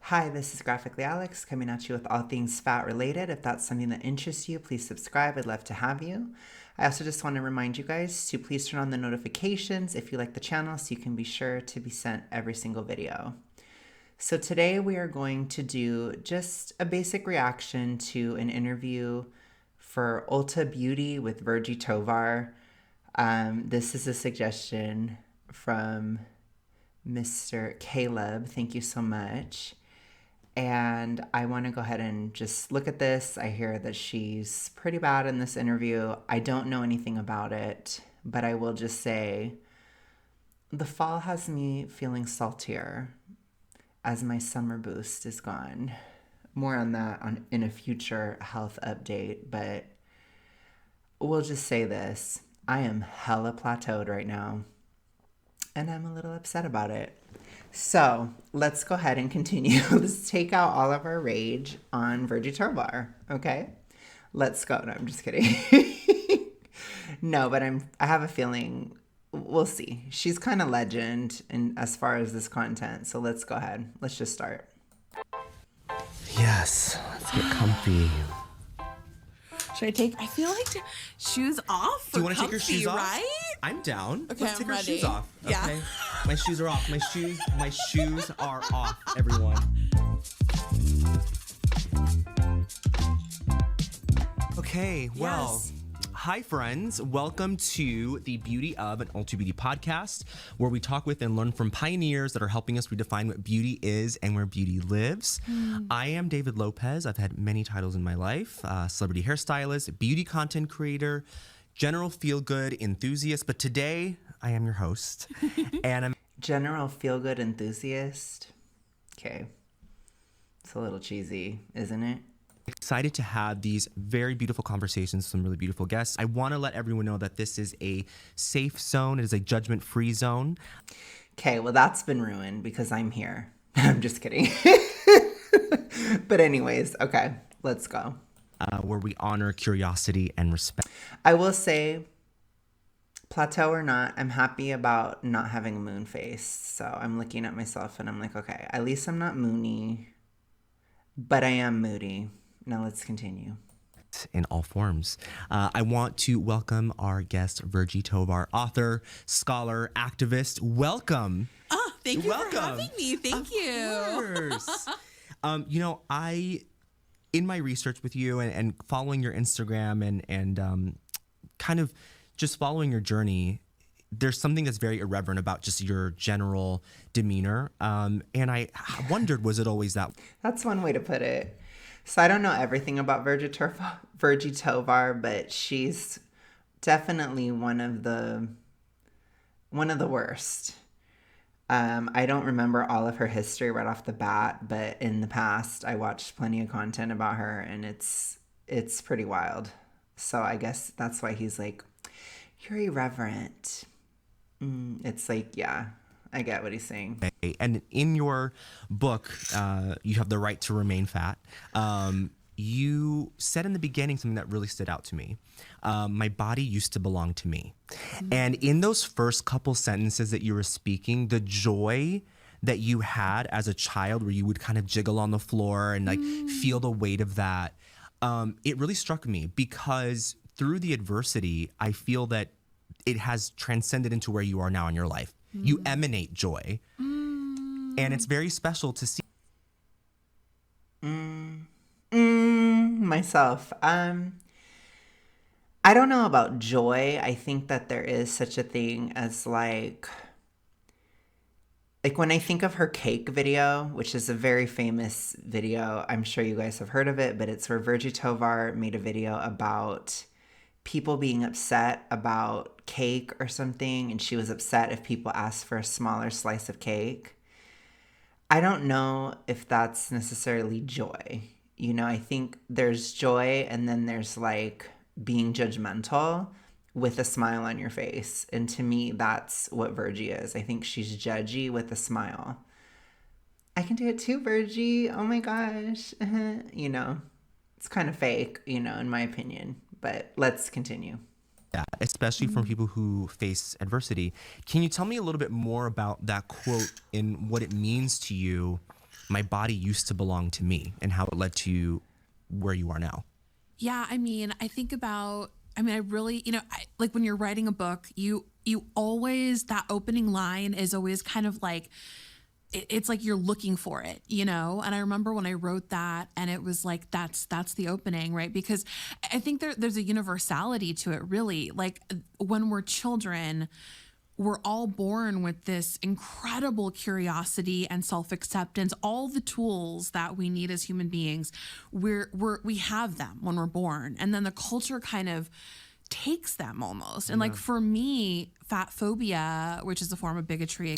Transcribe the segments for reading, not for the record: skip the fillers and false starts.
Hi, this is Graphically Alex coming at you with all things fat related. If that's something that interests you, please subscribe. I'd love to have you. I also just want to remind you guys to please turn on the notifications if you like the channel so you can be sure to be sent every single video. So today we are going to do just a basic reaction to an interview for Ulta Beauty with Virgie Tovar. This is a suggestion from Mr. Caleb. Thank you so much. And I want to go ahead and just look at this. I hear that she's pretty bad in this interview. I don't know anything about it, but I will just say the fall has me feeling saltier as my summer boost is gone. More on that in a future health update, but we'll just say this. I am hella plateaued right now, and I'm a little upset about it. So let's go ahead and continue. Let's take out all of our rage on Virgie Tovar. Okay, let's go. No, I'm just kidding. No, but I have a feeling we'll see. She's kind of legend in as far as this content. So let's go ahead. Let's just start. Yes, let's get comfy. Should I take? I feel like shoes off. For Do you want to take comfy, your shoes off? right? I'm down. Okay, Let's take I'm our ready. shoes off. Yeah. Okay. My shoes are off. My shoes are off, everyone. Okay, well, Yes. Hi friends. Welcome to the Beauty of an Ulta Beauty podcast, where we talk with and learn from pioneers that are helping us redefine what beauty is and where beauty lives. I am David Lopez. I've had many titles in my life: celebrity hairstylist, beauty content creator, general feel-good enthusiast. But today, I am your host, and I'm General feel-good enthusiast. Okay. It's a little cheesy, isn't it? excited to have these very beautiful conversations with some really beautiful guests. I want to let everyone know that this is a safe zone. It is a judgment-free zone. Okay, well, that's been ruined because I'm here. I'm just kidding. But anyways, okay, let's go. Where we honor curiosity and respect. I will say, plateau or not, I'm happy about not having a moon face. So I'm looking at myself and I'm like, okay, at least I'm not moony, but I am moody. Now let's continue. In all forms. I want to welcome our guest, Virgie Tovar, author, scholar, activist. Welcome. Oh, thank you Welcome. for having me. Thank you. Of course. In my research with you and following your Instagram and kind of just following your journey, there's something that's very irreverent about just your general demeanor. And I wondered, was it always that? That's one way to put it. So I don't know everything about Virgie Tovar, but she's definitely one of the worst. I don't remember all of her history right off the bat, but in the past I watched plenty of content about her, and it's pretty wild. So I guess that's why he's like, you're irreverent. It's like, yeah, I get what he's saying. And in your book, You Have the Right to Remain Fat. You said in the beginning something that really stood out to me. My body used to belong to me. And in those first couple sentences that you were speaking, the joy that you had as a child, where you would kind of jiggle on the floor and like feel the weight of that, it really struck me, because through the adversity, I feel that it has transcended into where you are now in your life. You emanate joy. And it's very special to see. Myself. I don't know about joy. I think that there is such a thing as like when I think of her cake video, which is a very famous video, I'm sure you guys have heard of it, but it's where Virgie Tovar made a video about people being upset about cake or something, and she was upset if people asked for a smaller slice of cake. I don't know if that's necessarily joy. You know, I think there's joy, and then there's like being judgmental with a smile on your face. And to me, that's what Virgie is. I think she's judgy with a smile. I can do it too, Virgie. Oh my gosh. You know, it's kind of fake, you know, in my opinion. But let's continue. Yeah, especially from people who face adversity. Can you tell me a little bit more about that quote and what it means to you my body used to belong to me and how it led to where you are now. Yeah, I mean, I think about, I mean, I really, like when you're writing a book, you always, that opening line is always kind of like, it's like you're looking for it, And I remember when I wrote that, and it was like, that's the opening, right? Because I think there's a universality to it, really. Like when we're children, we're all born with this incredible curiosity and self-acceptance, all the tools that we need as human beings. We have them when we're born, and then the culture kind of takes them almost. And like for me, fat phobia, which is a form of bigotry.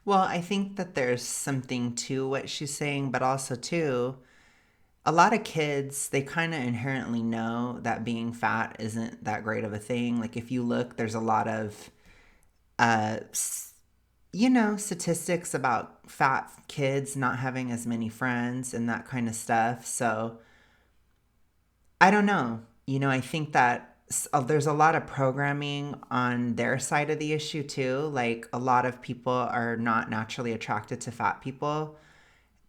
Well, I think that there's something to what she's saying, but also too, a lot of kids, they kind of inherently know that being fat isn't that great of a thing. Like if you look, there's a lot of statistics about fat kids not having as many friends and that kind of stuff. So I don't know. I think that there's a lot of programming on their side of the issue too. Like a lot of people are not naturally attracted to fat people.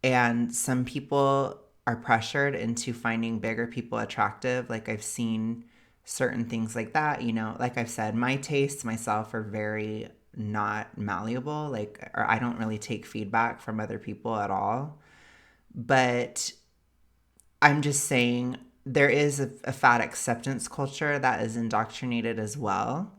And some people are pressured into finding bigger people attractive. Like I've seen certain things like that. Like I've said, my tastes myself are very not malleable. Or I don't really take feedback from other people at all. But I'm just saying there is a fat acceptance culture that is indoctrinated as well.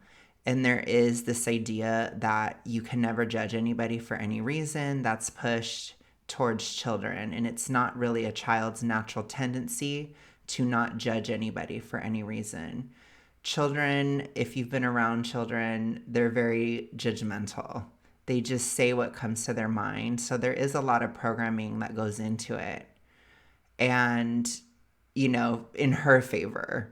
And there is this idea that you can never judge anybody for any reason that's pushed towards children. And it's not really a child's natural tendency to not judge anybody for any reason. Children, if you've been around children, they're very judgmental. They just say what comes to their mind. So there is a lot of programming that goes into it. And, in her favor,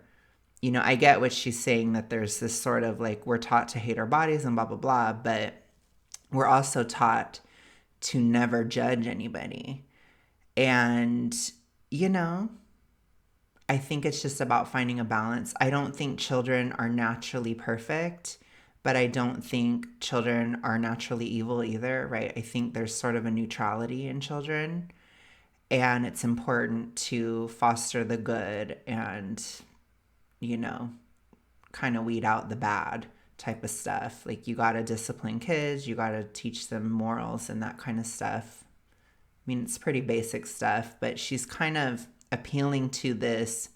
I get what she's saying, that there's this sort of like, we're taught to hate our bodies and blah, blah, blah. But we're also taught to never judge anybody. And, I think it's just about finding a balance. I don't think children are naturally perfect, but I don't think children are naturally evil either, right? I think there's sort of a neutrality in children, and it's important to foster the good and, kind of weed out the bad type of stuff. Like you got to discipline kids, you got to teach them morals and that kind of stuff. I mean, it's pretty basic stuff, but she's kind of appealing to this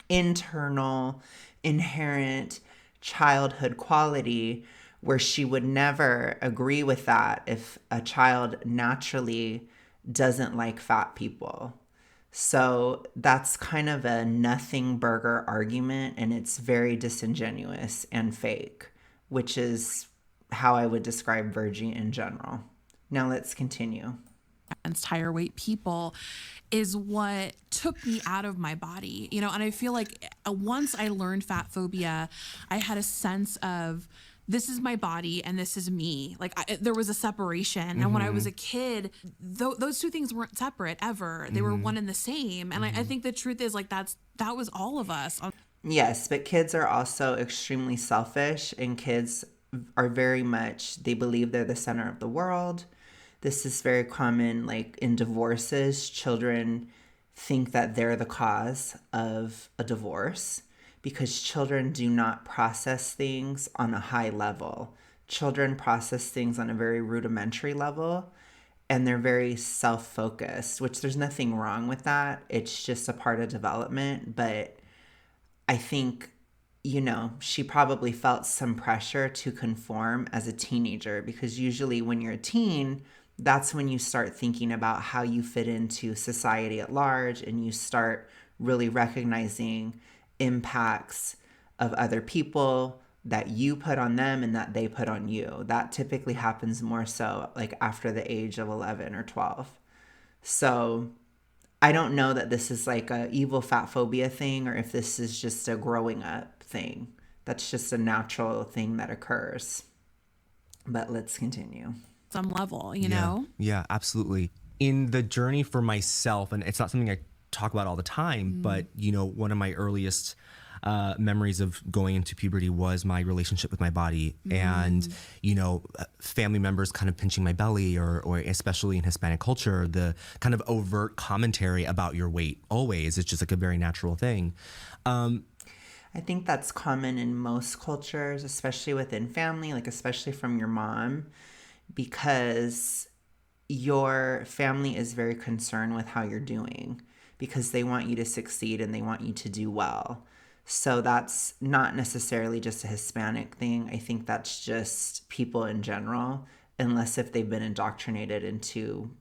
internal, inherent childhood quality where she would never agree with that if a child naturally doesn't like fat people. So that's kind of a nothing burger argument, and it's very disingenuous and fake, which is how I would describe Virgie in general. Now let's continue. Higher weight people is what took me out of my body, and I feel like once I learned fat phobia, I had a sense of, this is my body and this is me. Like there was a separation. And when I was a kid, those two things weren't separate ever. They were one and the same. And I think the truth is like, that was all of us. Yes, but kids are also extremely selfish, and kids are very much, they believe they're the center of the world. This is very common, like in divorces, children think that they're the cause of a divorce, because children do not process things on a high level. Children process things on a very rudimentary level, and they're very self-focused, which there's nothing wrong with that. It's just a part of development. But I think, she probably felt some pressure to conform as a teenager, because usually when you're a teen, that's when you start thinking about how you fit into society at large, and you start really recognizing impacts of other people that you put on them and that they put on you. That typically happens more so like after the age of 11 or 12. So I don't know that this is like a evil fat phobia thing, or if this is just a growing up thing. That's just a natural thing that occurs. But let's continue. Some level, you know? Yeah, absolutely. In the journey for myself, and it's not something I talk about all the time, but one of my earliest memories of going into puberty was my relationship with my body, and family members kind of pinching my belly, or especially in Hispanic culture, the kind of overt commentary about your weight always. It's just like a very natural thing. I think that's common in most cultures, especially within family, like especially from your mom, because your family is very concerned with how you're doing because they want you to succeed and they want you to do well. So that's not necessarily just a Hispanic thing. I think that's just people in general, unless if they've been indoctrinated into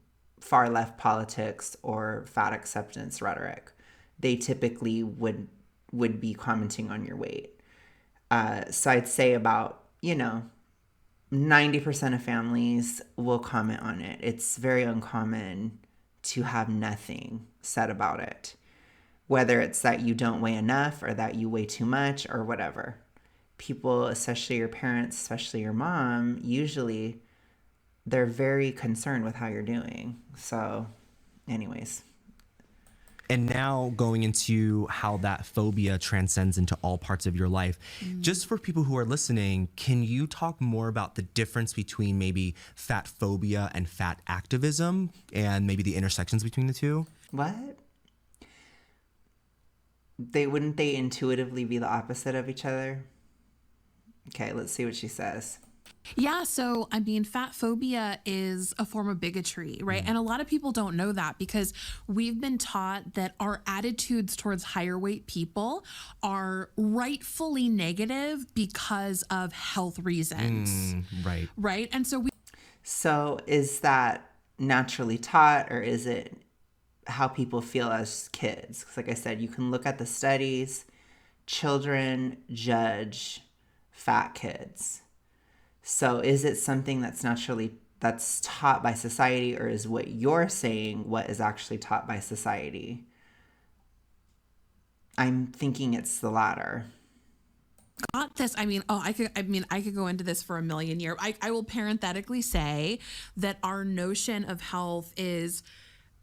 far left politics or fat acceptance rhetoric. They typically would be commenting on your weight. So I'd say about, 90% of families will comment on it. It's very uncommon to have nothing said about it, whether it's that you don't weigh enough or that you weigh too much or whatever. People, especially your parents, especially your mom, usually they're very concerned with how you're doing. So anyways. And now going into how that phobia transcends into all parts of your life. Just for people who are listening, can you talk more about the difference between maybe fat phobia and fat activism and maybe the intersections between the two? What? Wouldn't they intuitively be the opposite of each other? Okay, let's see what she says. Yeah, so I mean, fat phobia is a form of bigotry, right? And a lot of people don't know that because we've been taught that our attitudes towards higher weight people are rightfully negative because of health reasons. Right. Right? And So is that naturally taught, or is it how people feel as kids? Because like I said, you can look at the studies. Children judge fat kids. So is it something that's taught by society, or is what you're saying what is actually taught by society? I'm thinking it's the latter. got this. I could go into this for a million years. I will parenthetically say that our notion of health is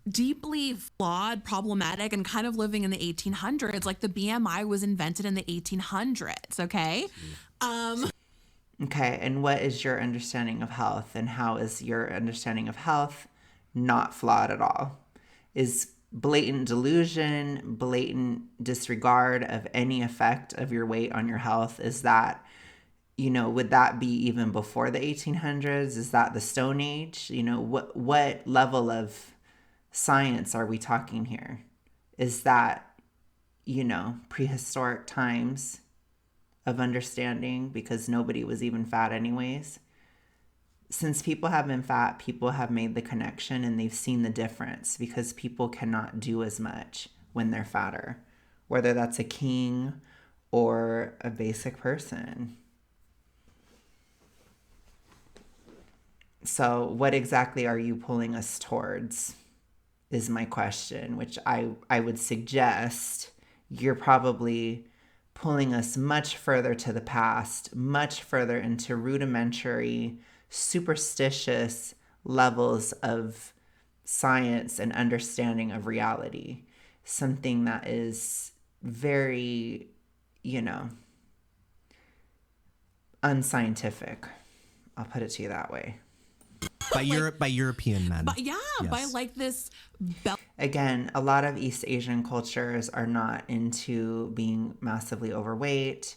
deeply flawed, problematic, and kind of living in the 1800s. Like the BMI was invented in the 1800s. Okay. Okay, and what is your understanding of health, and how is your understanding of health not flawed at all? Is blatant delusion, blatant disregard of any effect of your weight on your health, is that, would that be even before the 1800s? Is that the Stone Age? What level of science are we talking here? Is that, prehistoric times of understanding because nobody was even fat anyways? Since people have been fat, people have made the connection and they've seen the difference because people cannot do as much when they're fatter, whether that's a king or a basic person. So what exactly are you pulling us towards is my question, which I would suggest you're probably pulling us much further to the past, much further into rudimentary, superstitious levels of science and understanding of reality. Something that is very, unscientific. I'll put it to you that way. By European men. But yeah, Yes. by like this Again, a lot of East Asian cultures are not into being massively overweight.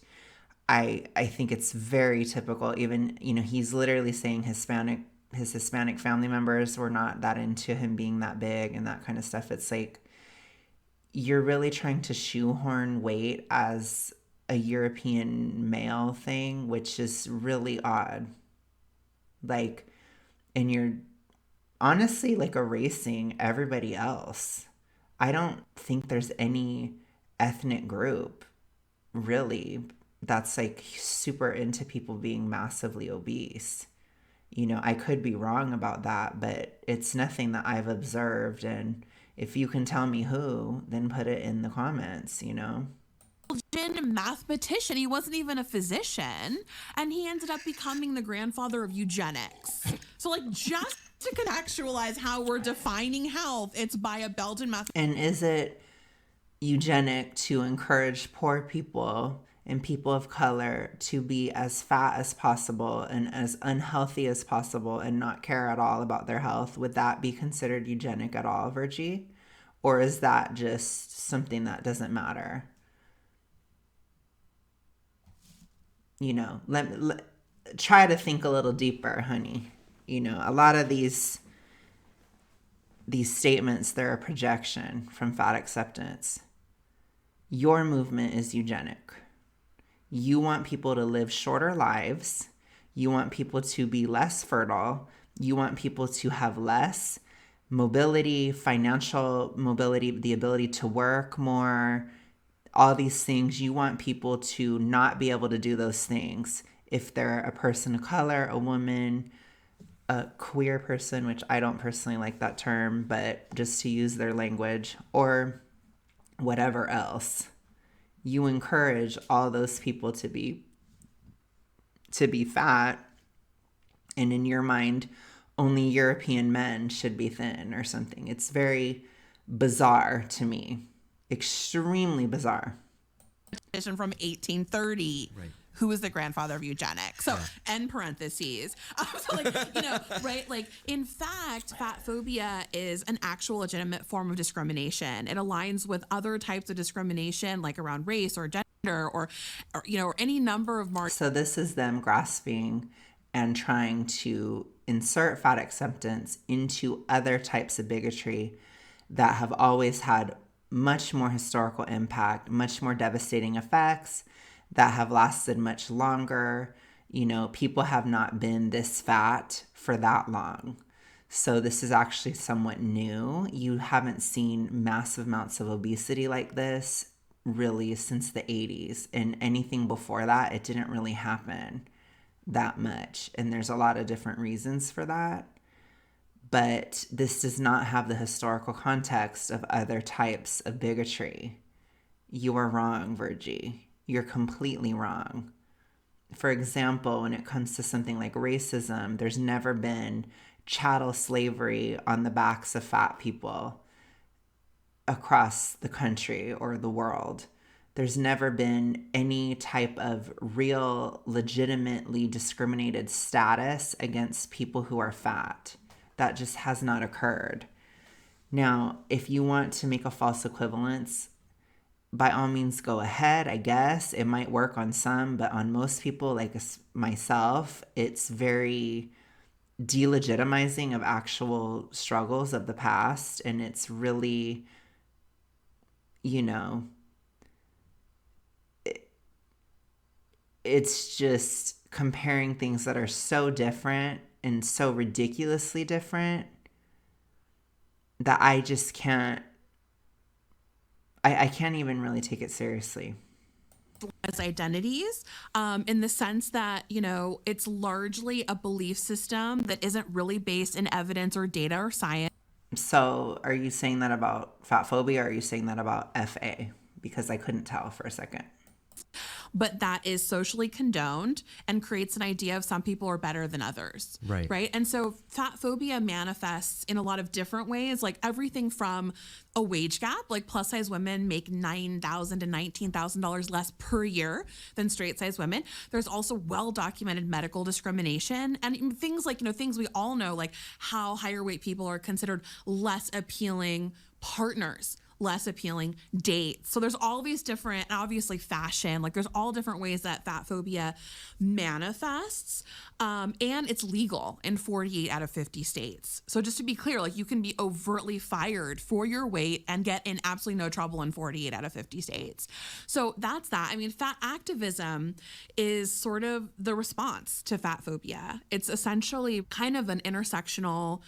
I think it's very typical. Even, he's literally saying his Hispanic family members were not that into him being that big and that kind of stuff. It's like you're really trying to shoehorn weight as a European male thing, which is really odd. Like, and you're honestly like erasing everybody else. I don't think there's any ethnic group really that's like super into people being massively obese. I could be wrong about that, but it's nothing that I've observed. And if you can tell me who, then put it in the comments, mathematician. He wasn't even a physician, and he ended up becoming the grandfather of eugenics. So like, just to contextualize how we're defining health, it's by a Belgian math. And is it eugenic to encourage poor people and people of color to be as fat as possible and as unhealthy as possible and not care at all about their health, would that be considered eugenic at all, Virgie? Or is that just something that doesn't matter? You know, try to think a little deeper, honey. You know, a lot of these statements, they're a projection from fat acceptance. Your movement is eugenic. You want people to live shorter lives. You want people to be less fertile. You want people to have less mobility, financial mobility, the ability to work more, all these things. You want people to not be able to do those things if they're a person of color, a woman, a queer person, which I don't personally like that term, but just to use their language, or whatever else. You encourage all those people to be fat, and in your mind, only European men should be thin or something. It's very bizarre to me. Extremely bizarre. From 1830. Right. Who was the grandfather of eugenics? So, end parentheses. So, like, you know, right? Like, in fact, fat phobia is an actual legitimate form of discrimination. It aligns with other types of discrimination, like around race or gender or you know, or any number of marks. So this is them grasping and trying to insert fat acceptance into other types of bigotry that have always had much more historical impact, much more devastating effects, that have lasted much longer. You know, people have not been this fat for that long. So this is actually somewhat new. You haven't seen massive amounts of obesity like this really since the 80s. And anything before that, it didn't really happen that much. And there's a lot of different reasons for that. But this does not have the historical context of other types of bigotry. You are wrong, Virgie. You're completely wrong. For example, when it comes to something like racism, there's never been chattel slavery on the backs of fat people across the country or the world. There's never been any type of real, legitimately discriminated status against people who are fat. That just has not occurred. Now, if you want to make a false equivalence, by all means, go ahead, I guess. It might work on some, but on most people, like myself, it's very delegitimizing of actual struggles of the past. And it's really, you know, it's just comparing things that are so different and so ridiculously different that I just can't, I can't even really take it seriously. As identities, in the sense that, you know, it's largely a belief system that isn't really based in evidence or data or science. So are you saying that about fat phobia, or are you saying that about FA? Because I couldn't tell for a second. But that is socially condoned and creates an idea of some people are better than others. Right. Right. And so fat phobia manifests in a lot of different ways, like everything from a wage gap, like plus size women make $9,000 to $19,000 less per year than straight size women. There's also well documented medical discrimination and things like, you know, things we all know, like how higher weight people are considered less appealing partners, less appealing dates. So there's all these different, obviously fashion, like there's all different ways that fat phobia manifests. And it's legal in 48 out of 50 states. So just to be clear, like you can be overtly fired for your weight and get in absolutely no trouble in 48 out of 50 states. So that's that. I mean, fat activism is sort of the response to fat phobia. It's essentially kind of an intersectional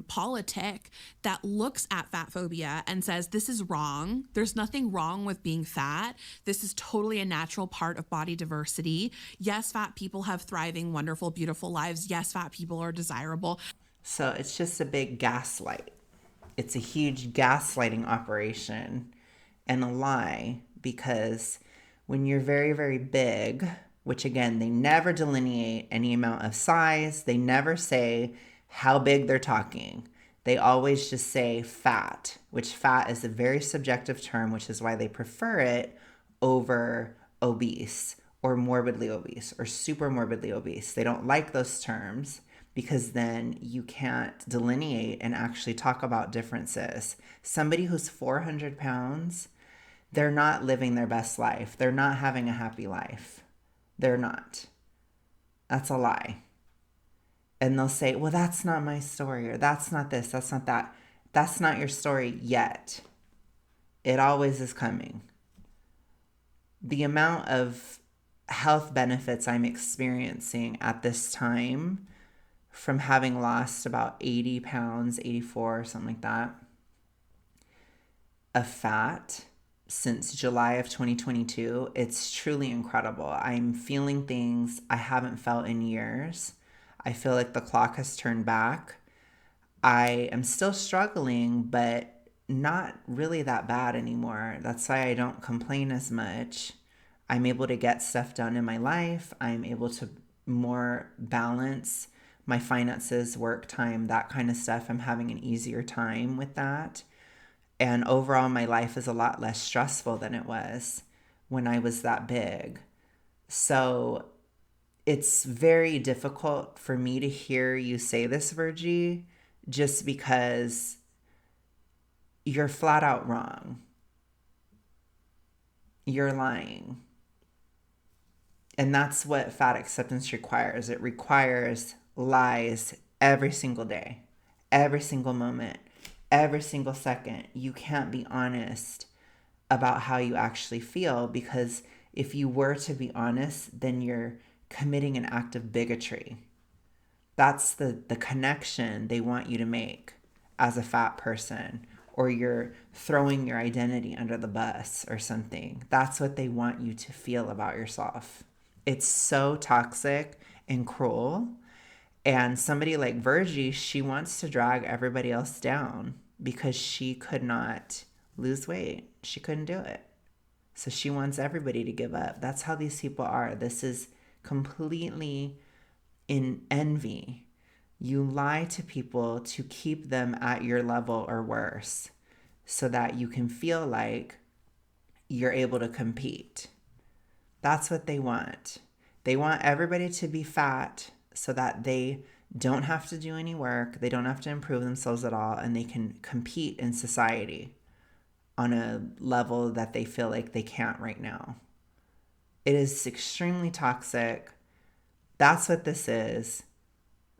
politic that looks at fat phobia and says, this is wrong. There's nothing wrong with being fat. This is totally a natural part of body diversity. Yes, fat people have thriving, wonderful, beautiful lives. Yes, fat people are desirable. So it's just a big gaslight. It's a huge gaslighting operation and a lie, because when you're very, very big, which again, they never delineate any amount of size, they never say how big they're talking. They always just say fat, which fat is a very subjective term, which is why they prefer it over obese or morbidly obese or super morbidly obese. They don't like those terms because then you can't delineate and actually talk about differences. Somebody who's 400 pounds, they're not living their best life. They're not having a happy life. They're not. That's a lie. And they'll say, well, that's not my story, or that's not this, that's not that. That's not your story yet. It always is coming. The amount of health benefits I'm experiencing at this time from having lost about 80 pounds, 84, something like that, of fat since July of 2022, it's truly incredible. I'm feeling things I haven't felt in years. I feel like the clock has turned back. I am still struggling, but not really that bad anymore. That's why I don't complain as much. I'm able to get stuff done in my life. I'm able to more balance my finances, work time, that kind of stuff. I'm having an easier time with that. And overall, my life is a lot less stressful than it was when I was that big. So it's very difficult for me to hear you say this, Virgie, just because you're flat out wrong. You're lying. And that's what fat acceptance requires. It requires lies every single day, every single moment, every single second. You can't be honest about how you actually feel, because if you were to be honest, then you're committing an act of bigotry. That's the connection they want you to make as a fat person, or you're throwing your identity under the bus or something. That's what they want you to feel about yourself. It's so toxic and cruel. And somebody like Virgie, she wants to drag everybody else down because she could not lose weight. She couldn't do it. So she wants everybody to give up. That's how these people are. This is completely in envy. You lie to people to keep them at your level or worse so that you can feel like you're able to compete. That's what they want. They want everybody to be fat so that they don't have to do any work, they don't have to improve themselves at all, and they can compete in society on a level that they feel like they can't right now. It is extremely toxic. That's what this is.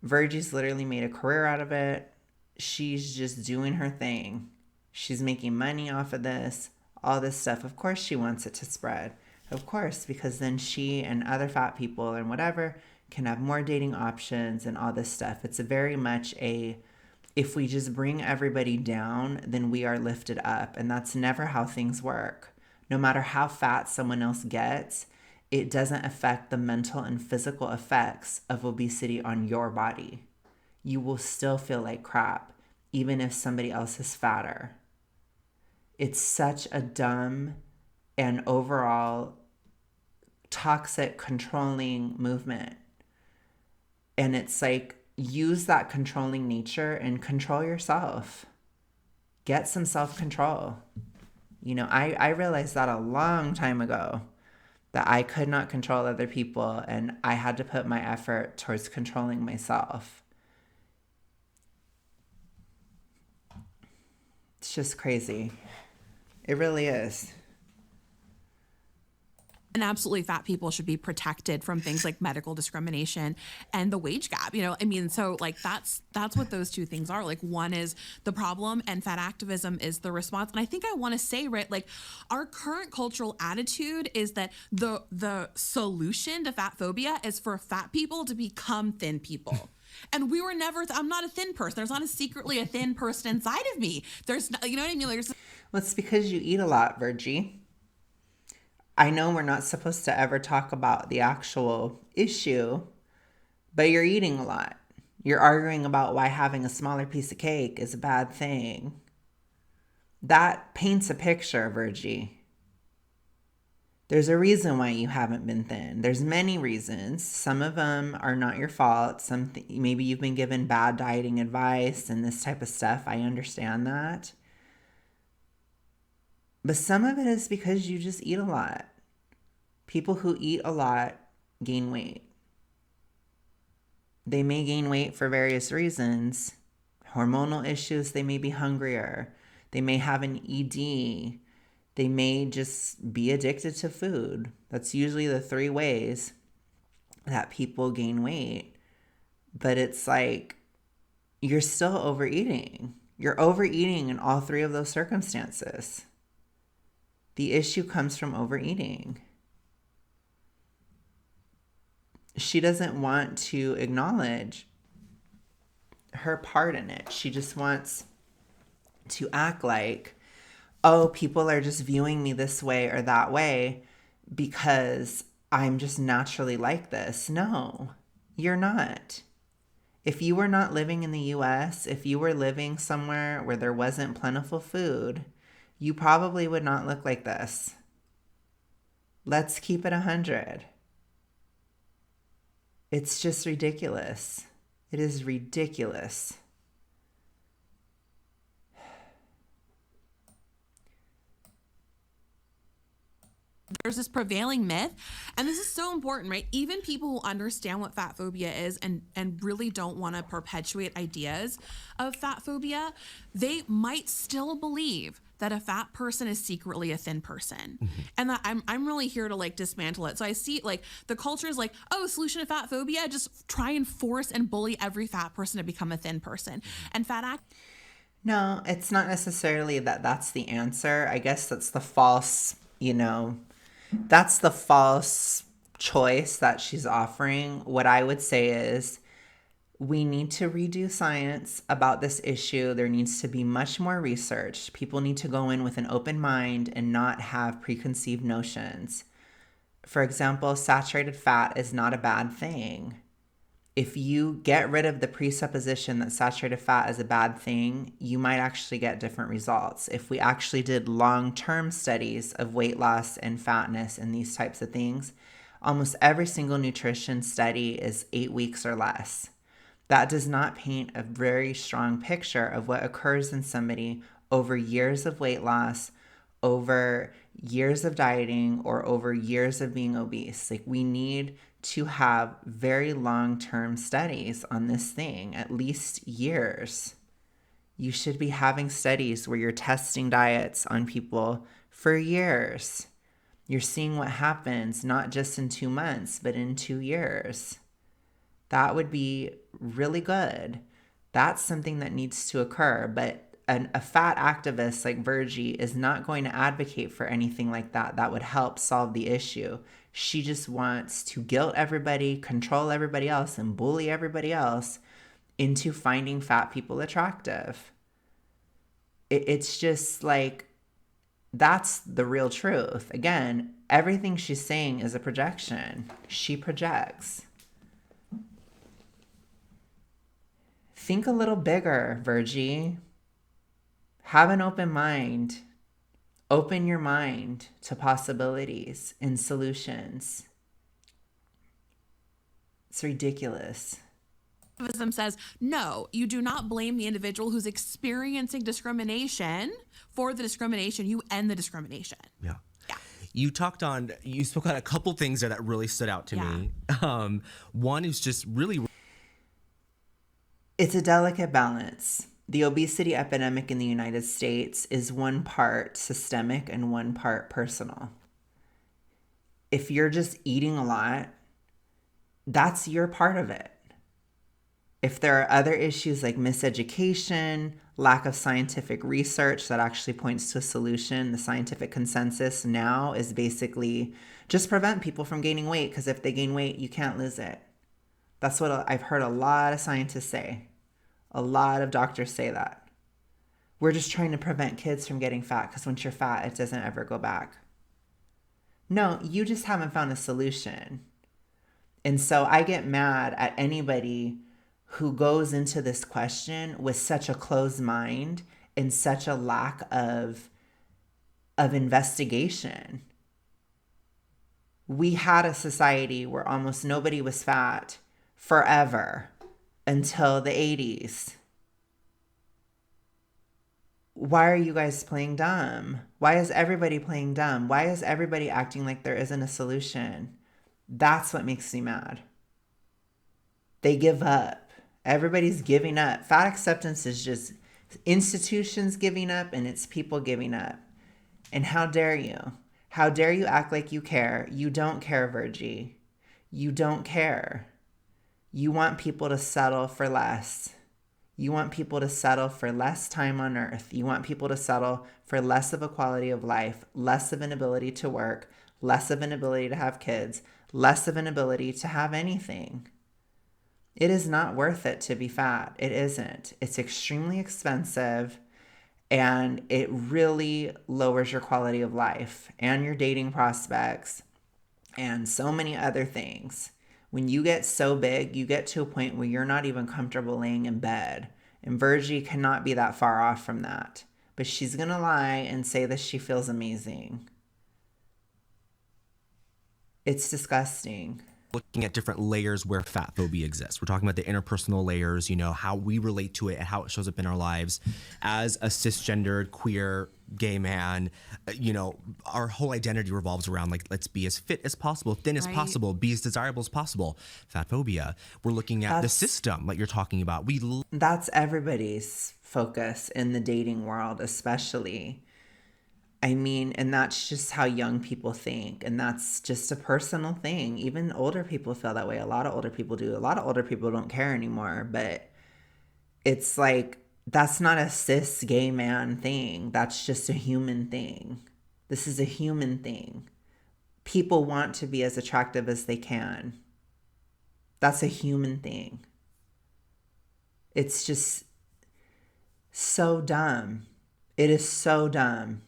Virgie's literally made a career out of it. She's just doing her thing. She's making money off of this, all this stuff. Of course she wants it to spread. Of course, because then she and other fat people and whatever can have more dating options and all this stuff. It's a very much a, if we just bring everybody down, then we are lifted up. And that's never how things work. No matter how fat someone else gets, it doesn't affect the mental and physical effects of obesity on your body. You will still feel like crap, even if somebody else is fatter. It's such a dumb and overall toxic, controlling movement. And it's like, use that controlling nature and control yourself. Get some self-control. You know, I realized that a long time ago, that I could not control other people and I had to put my effort towards controlling myself. It's just crazy. It really is. And absolutely, fat people should be protected from things like medical discrimination and the wage gap. You know, I mean, so like that's what those two things are. Like, one is the problem and fat activism is the response. And I think I want to say, right, like our current cultural attitude is that the solution to fat phobia is for fat people to become thin people. And we were never, I'm not a thin person. There's not secretly a thin person inside of me. There's, you know what I mean? There's, well, it's because you eat a lot, Virgie. I know we're not supposed to ever talk about the actual issue, but you're eating a lot. You're arguing about why having a smaller piece of cake is a bad thing. That paints a picture, Virgie. There's a reason why you haven't been thin. There's many reasons. Some of them are not your fault. Maybe you've been given bad dieting advice and this type of stuff. I understand that. But some of it is because you just eat a lot. People who eat a lot gain weight. They may gain weight for various reasons. Hormonal issues, they may be hungrier. They may have an ED. They may just be addicted to food. That's usually the 3 ways that people gain weight. But it's like, you're still overeating. You're overeating in all 3 of those circumstances. The issue comes from overeating. She doesn't want to acknowledge her part in it. She just wants to act like, oh, people are just viewing me this way or that way because I'm just naturally like this. No, you're not. If you were not living in the US, if you were living somewhere where there wasn't plentiful food, you probably would not look like this. Let's keep it 100. It's just ridiculous. It is ridiculous. There's this prevailing myth, and this is so important, right? Even people who understand what fat phobia is and really don't want to perpetuate ideas of fat phobia, they might still believe that a fat person is secretly a thin person. Mm-hmm. And that I'm really here to like dismantle it. So I see like the culture is like, oh, solution to fat phobia, just try and force and bully every fat person to become a thin person. And No, it's not necessarily that that's the answer. I guess that's the false, that's the false choice that she's offering. What I would say is we need to redo science about this issue. There needs to be much more research. People need to go in with an open mind and not have preconceived notions. For example, saturated fat is not a bad thing. If you get rid of the presupposition that saturated fat is a bad thing, you might actually get different results. If we actually did long-term studies of weight loss and fatness and these types of things, almost every single nutrition study is 8 weeks or less. That does not paint a very strong picture of what occurs in somebody over years of weight loss, over years of dieting, or over years of being obese. Like, we need to have very long-term studies on this thing, at least years. You should be having studies where you're testing diets on people for years. You're seeing what happens, not just in 2 months, but in 2 years. That would be really good. That's something that needs to occur, but a fat activist like Virgie is not going to advocate for anything like that that would help solve the issue. She just wants to guilt everybody, control everybody else, and bully everybody else into finding fat people attractive. It's just like, that's the real truth. Again, everything she's saying is a projection. She projects. Think a little bigger, Virgie. Have an open mind. Open your mind to possibilities and solutions. It's ridiculous. Activism says, no, you do not blame the individual who's experiencing discrimination for the discrimination. You end the discrimination. Yeah. You spoke on a couple things there that really stood out to me. One is just really... It's a delicate balance. The obesity epidemic in the United States is 1 part systemic and 1 part personal. If you're just eating a lot, that's your part of it. If there are other issues like miseducation, lack of scientific research that actually points to a solution, the scientific consensus now is basically just prevent people from gaining weight, because if they gain weight, you can't lose it. That's what I've heard a lot of scientists say. A lot of doctors say that. We're just trying to prevent kids from getting fat because once you're fat, it doesn't ever go back. No, you just haven't found a solution. And so I get mad at anybody who goes into this question with such a closed mind and such a lack of investigation. We had a society where almost nobody was fat forever until the 80s. Why are you guys playing dumb? Why is everybody playing dumb? Why is everybody acting like there isn't a solution? That's what makes me mad. They give up. Everybody's giving up. Fat acceptance is just institutions giving up, and it's people giving up. And how dare you? How dare you act like you care? You don't care, Virgie. You don't care. You want people to settle for less. You want people to settle for less time on earth. You want people to settle for less of a quality of life, less of an ability to work, less of an ability to have kids, less of an ability to have anything. It is not worth it to be fat. It isn't. It's extremely expensive, and it really lowers your quality of life and your dating prospects and so many other things. When you get so big, you get to a point where you're not even comfortable laying in bed. And Virgie cannot be that far off from that. But she's going to lie and say that she feels amazing. It's disgusting. Looking at different layers where fat phobia exists. We're talking about the interpersonal layers, how we relate to it and how it shows up in our lives. As a cisgendered, queer, gay man, our whole identity revolves around let's be as fit as possible, thin as possible, be as desirable as possible. Fat phobia. We're looking at the system like you're talking about. That's everybody's focus in the dating world, especially. And that's just how young people think. And that's just a personal thing. Even older people feel that way. A lot of older people do. A lot of older people don't care anymore. But it's like, that's not a cis gay man thing. That's just a human thing. This is a human thing. People want to be as attractive as they can. That's a human thing. It's just so dumb. It is so dumb.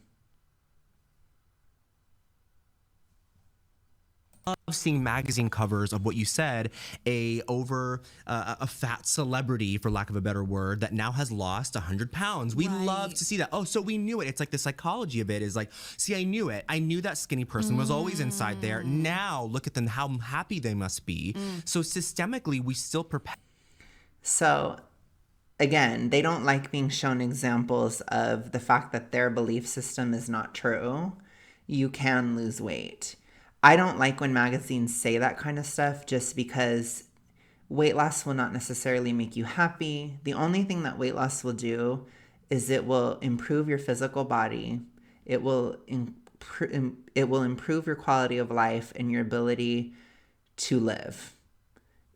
Love seeing magazine covers of what you said, a fat celebrity, for lack of a better word, that now has lost 100 pounds. We love to see that. Oh, so we knew it. It's like the psychology of it is like, see, I knew it. I knew that skinny person was always inside there. Now look at them, how happy they must be. So systemically, we still perpetuate. So again, they don't like being shown examples of the fact that their belief system is not true. You can lose weight. I don't like when magazines say that kind of stuff just because weight loss will not necessarily make you happy. The only thing that weight loss will do is it will improve your physical body. It will improve your quality of life and your ability to live.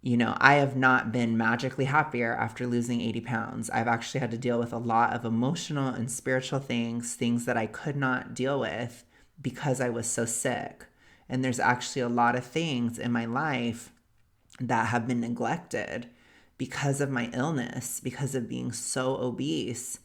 I have not been magically happier after losing 80 pounds. I've actually had to deal with a lot of emotional and spiritual things that I could not deal with because I was so sick. And there's actually a lot of things in my life that have been neglected because of my illness, because of being so obese.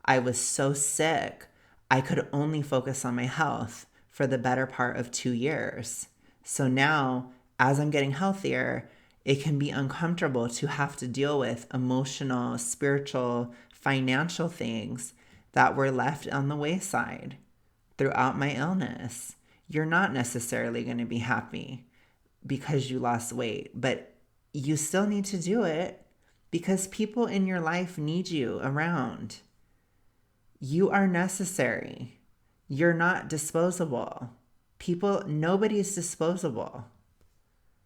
I was so sick. I could only focus on my health for the better part of 2 years. So now, as I'm getting healthier, it can be uncomfortable to have to deal with emotional, spiritual, financial things that were left on the wayside throughout my illness. You're not necessarily going to be happy because you lost weight, but you still need to do it because people in your life need you around. You are necessary. You're not disposable. Nobody's disposable.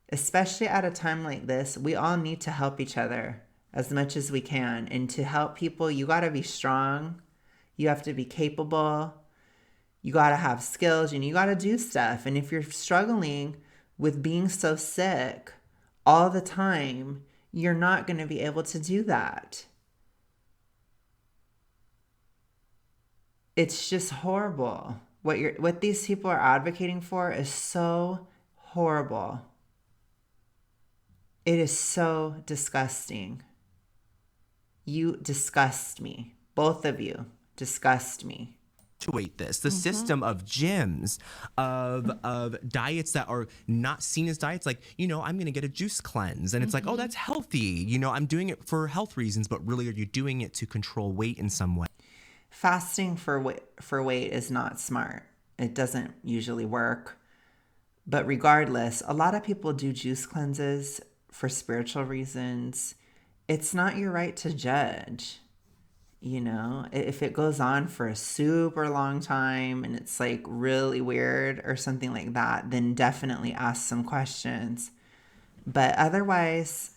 Especially at a time like this, we all need to help each other as much as we can. And to help people, you got to be strong. You have to be capable. You got to have skills and you got to do stuff. And if you're struggling with being so sick all the time, you're not going to be able to do that. It's just horrible. What these people are advocating for is so horrible. It is so disgusting. You disgust me. Both of you disgust me. This the system of gyms, of diets that are not seen as diets, like I'm gonna get a juice cleanse and it's like, oh, that's healthy, I'm doing it for health reasons, but really are you doing it to control weight in some way? Fasting for weight is not smart. It doesn't usually work. But regardless, a lot of people do juice cleanses for spiritual reasons. It's not your right to judge. You know, if it goes on for a super long time and it's like really weird or something like that, then definitely ask some questions. But otherwise,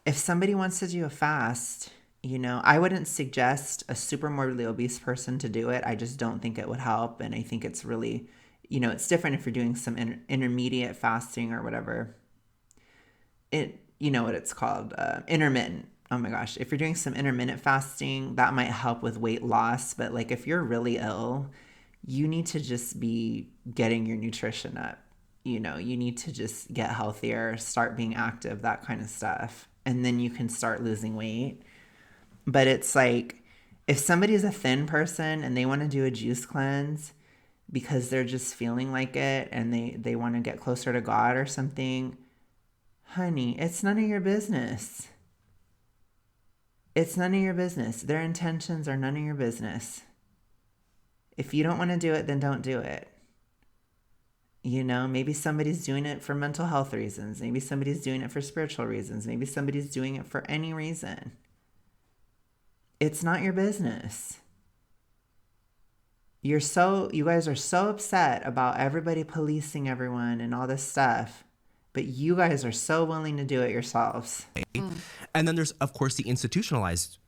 if somebody wants to do a fast, you know, I wouldn't suggest a super morbidly obese person to do it. I just don't think it would help. And I think it's really, you know, it's different if you're doing some intermediate fasting or whatever. You know what it's called, intermittent. Oh my gosh, if you're doing some intermittent fasting, that might help with weight loss. But like if you're really ill, you need to just be getting your nutrition up. You know, you need to just get healthier, start being active, that kind of stuff. And then you can start losing weight. But it's like if somebody's a thin person and they want to do a juice cleanse because they're just feeling like it and they want to get closer to God or something, honey, it's none of your business. It's none of your business. Their intentions are none of your business. If you don't want to do it, then don't do it. You know, maybe somebody's doing it for mental health reasons. Maybe somebody's doing it for spiritual reasons. Maybe somebody's doing it for any reason. It's not your business. You guys are so upset about everybody policing everyone and all this stuff, but you guys are so willing to do it yourselves. And then there's, of course, the institutionalized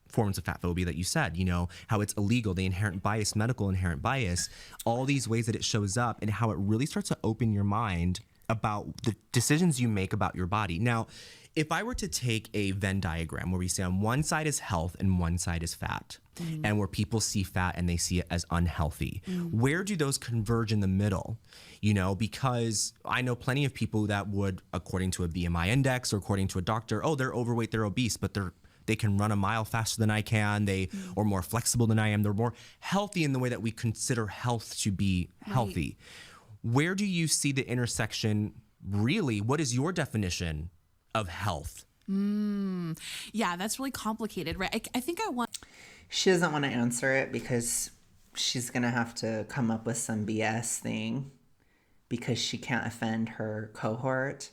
forms of fat phobia that you said, you know, how it's illegal, the inherent bias, medical inherent bias, all these ways that it shows up and how it really starts to open your mind about the decisions you make about your body. Now, if I were to take a Venn diagram where we say on one side is health and one side is fat, and where people see fat and they see it as unhealthy, where do those converge in the middle? You know, because I know plenty of people that would, according to a BMI index or according to a doctor, oh, they're overweight, they're obese, but they can run a mile faster than I can. They are more flexible than I am. They're more healthy in the way that we consider health to be healthy. Where do you see the intersection? Really, what is your definition of health? Yeah, that's really complicated, right? I think I want. She doesn't want to answer it because she's going to have to come up with some BS thing because she can't offend her cohort.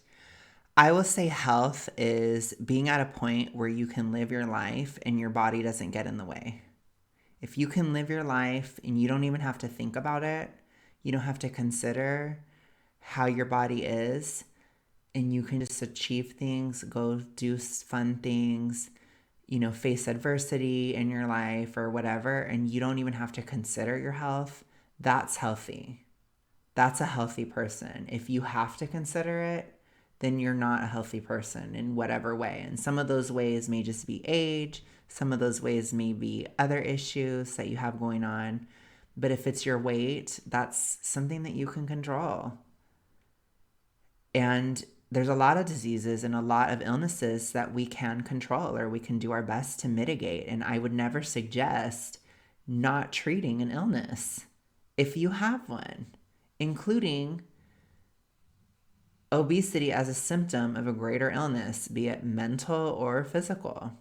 I will say health is being at a point where you can live your life and your body doesn't get in the way. If you can live your life and you don't even have to think about it, you don't have to consider how your body is, and you can just achieve things, go do fun things, you know, face adversity in your life or whatever, and you don't even have to consider your health, that's healthy. That's a healthy person. If you have to consider it, then you're not a healthy person in whatever way. And some of those ways may just be age. Some of those ways may be other issues that you have going on. But if it's your weight, that's something that you can control. And there's a lot of diseases and a lot of illnesses that we can control or we can do our best to mitigate. And I would never suggest not treating an illness if you have one, including obesity as a symptom of a greater illness, be it mental or physical.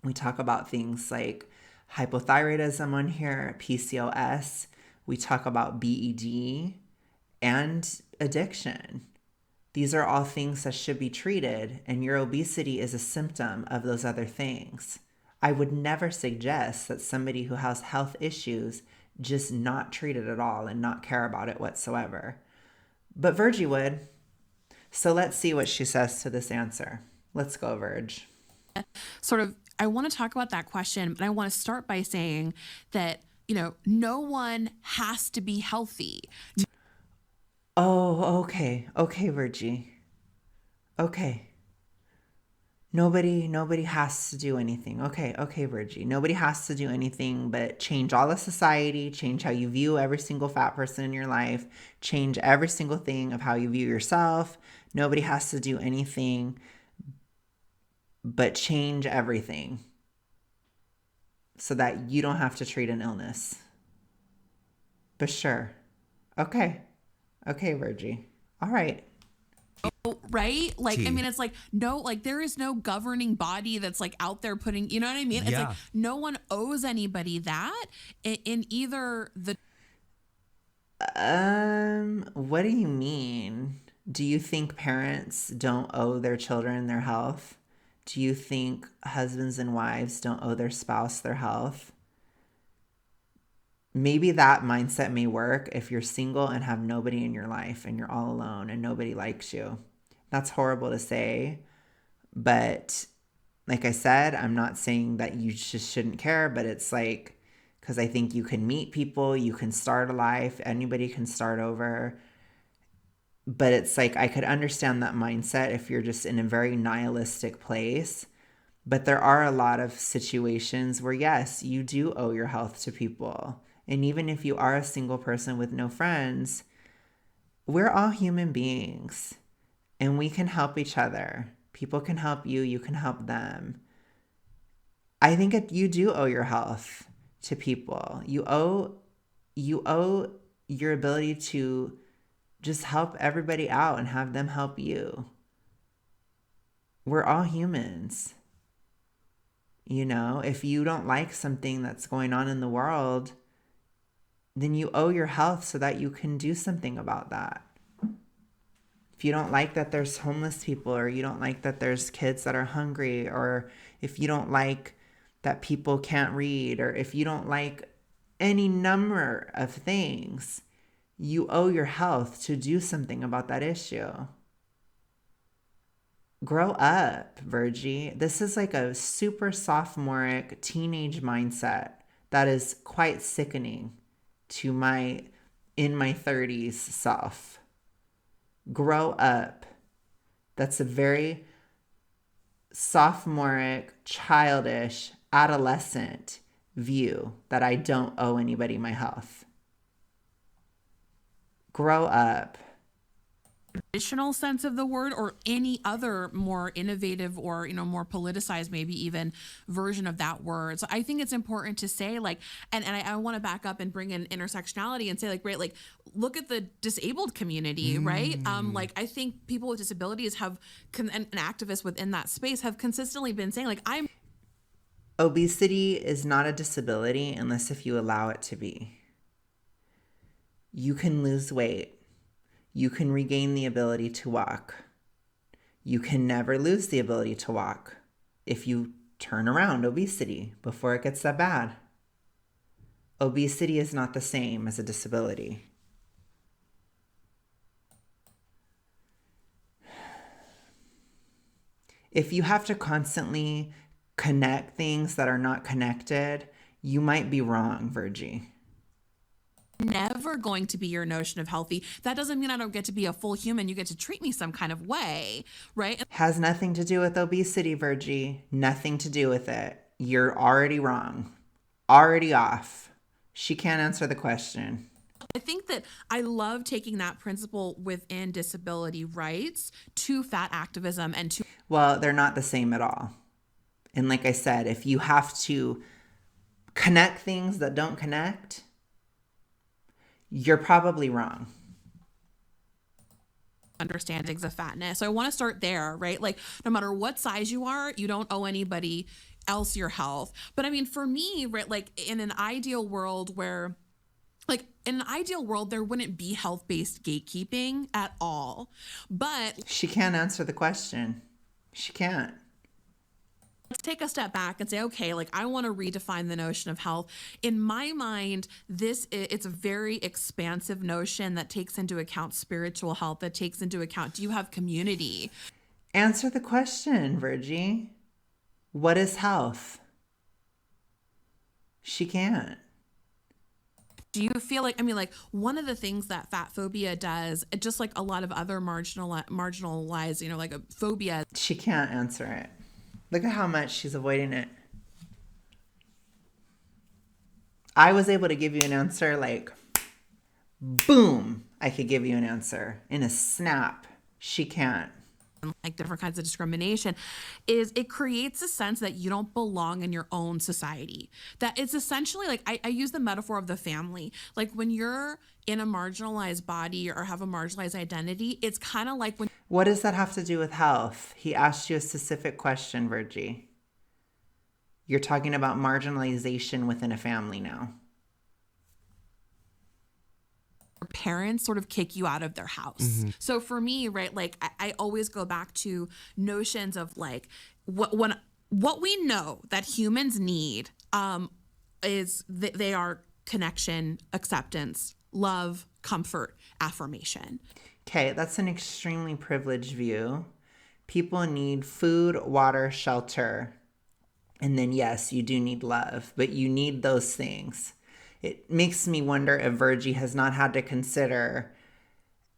We talk about things like hypothyroidism on here, PCOS. We talk about BED and addiction. These are all things that should be treated, and your obesity is a symptom of those other things. I would never suggest that somebody who has health issues just not treat it at all and not care about it whatsoever. But Virgie would. So let's see what she says to this answer. Let's go, Virge. Sort of, I want to talk about that question, but I want to start by saying that, you know, no one has to be healthy. Oh, okay. Okay, Virgie. Okay. Nobody has to do anything. Okay, Virgie. Nobody has to do anything but change all of society, change how you view every single fat person in your life, change every single thing of how you view yourself. Nobody has to do anything but change everything so that you don't have to treat an illness. But sure. Okay, Virgie. All right. Right? Like, I mean, it's like, no, like there is no governing body that's like out there putting, you know what I mean? It's like no one owes anybody that in either the. What do you mean? Do you think parents don't owe their children their health? Do you think husbands and wives don't owe their spouse their health? Maybe that mindset may work if you're single and have nobody in your life and you're all alone and nobody likes you. That's horrible to say, but like I said, I'm not saying that you just shouldn't care, but it's like, because I think you can meet people, you can start a life, anybody can start over. But it's like, I could understand that mindset if you're just in a very nihilistic place. But there are a lot of situations where, yes, you do owe your health to people. And even if you are a single person with no friends, we're all human beings and we can help each other. People can help you, you can help them. I think you do owe your health to people. You owe your ability to just help everybody out and have them help you. We're all humans. You know, if you don't like something that's going on in the world, then you owe your health so that you can do something about that. If you don't like that there's homeless people, or you don't like that there's kids that are hungry, or if you don't like that people can't read, or if you don't like any number of things, you owe your health to do something about that issue. Grow up, Virgie. This is like a super sophomoric teenage mindset that is quite sickening to my in my 30s self. Grow up. That's a very sophomoric, childish, adolescent view that I don't owe anybody my health. Grow up. Traditional sense of the word, or any other more innovative or more politicized, maybe even version of that word. So I think it's important to say, like, and I want to back up and bring in intersectionality and say, like, right, like, look at the disabled community, right? Like, I think people with disabilities have and activists within that space have consistently been saying, like, obesity is not a disability unless if you allow it to be. You can lose weight. You can regain the ability to walk. You can never lose the ability to walk if you turn around obesity before it gets that bad. Obesity is not the same as a disability. If you have to constantly connect things that are not connected, you might be wrong, Virgie. never going to be your notion of healthy. That doesn't mean I don't get to be a full human. You get to treat me some kind of way, right? Has nothing to do with obesity, Virgie. Nothing to do with it. You're already wrong. Already off. She can't answer the question. I think that I love taking that principle within disability rights to fat activism and to... Well, they're not the same at all. And like I said, if you have to connect things that don't connect, you're probably wrong. Understandings of fatness. So I want to start there, right? Like, no matter what size you are, you don't owe anybody else your health. But I mean, for me, right, like in an ideal world where, like in an ideal world, there wouldn't be health-based gatekeeping at all. But She can't answer the question. She can't. let's take a step back and say, okay, like I want to redefine the notion of health. In my mind, it's a very expansive notion that takes into account spiritual health, that takes into account, do you have community? Answer the question, Virgie. What is health? She can't. Do you feel like, I mean, like one of the things that fat phobia does, just like a lot of other marginalized, you know, like a phobia. She can't answer it. Look at how much she's avoiding it. I was able to give you an answer like, boom, I could give you an answer in a snap. She can't. Like different kinds of discrimination, is it creates a sense that you don't belong in your own society. That it's essentially like, I use the metaphor of the family. Like when you're in a marginalized body or have a marginalized identity, it's kind of like when... What does that have to do with health? He asked you a specific question, Virgie. You're talking about marginalization within a family now. parents sort of kick you out of their house. So for me, right, like I always go back to notions of like what we know that humans need is they are connection, acceptance, love, comfort, affirmation. Okay, that's an extremely privileged view. People need food, water, shelter. And then, yes, you do need love, but you need those things. It makes me wonder if Virgie has not had to consider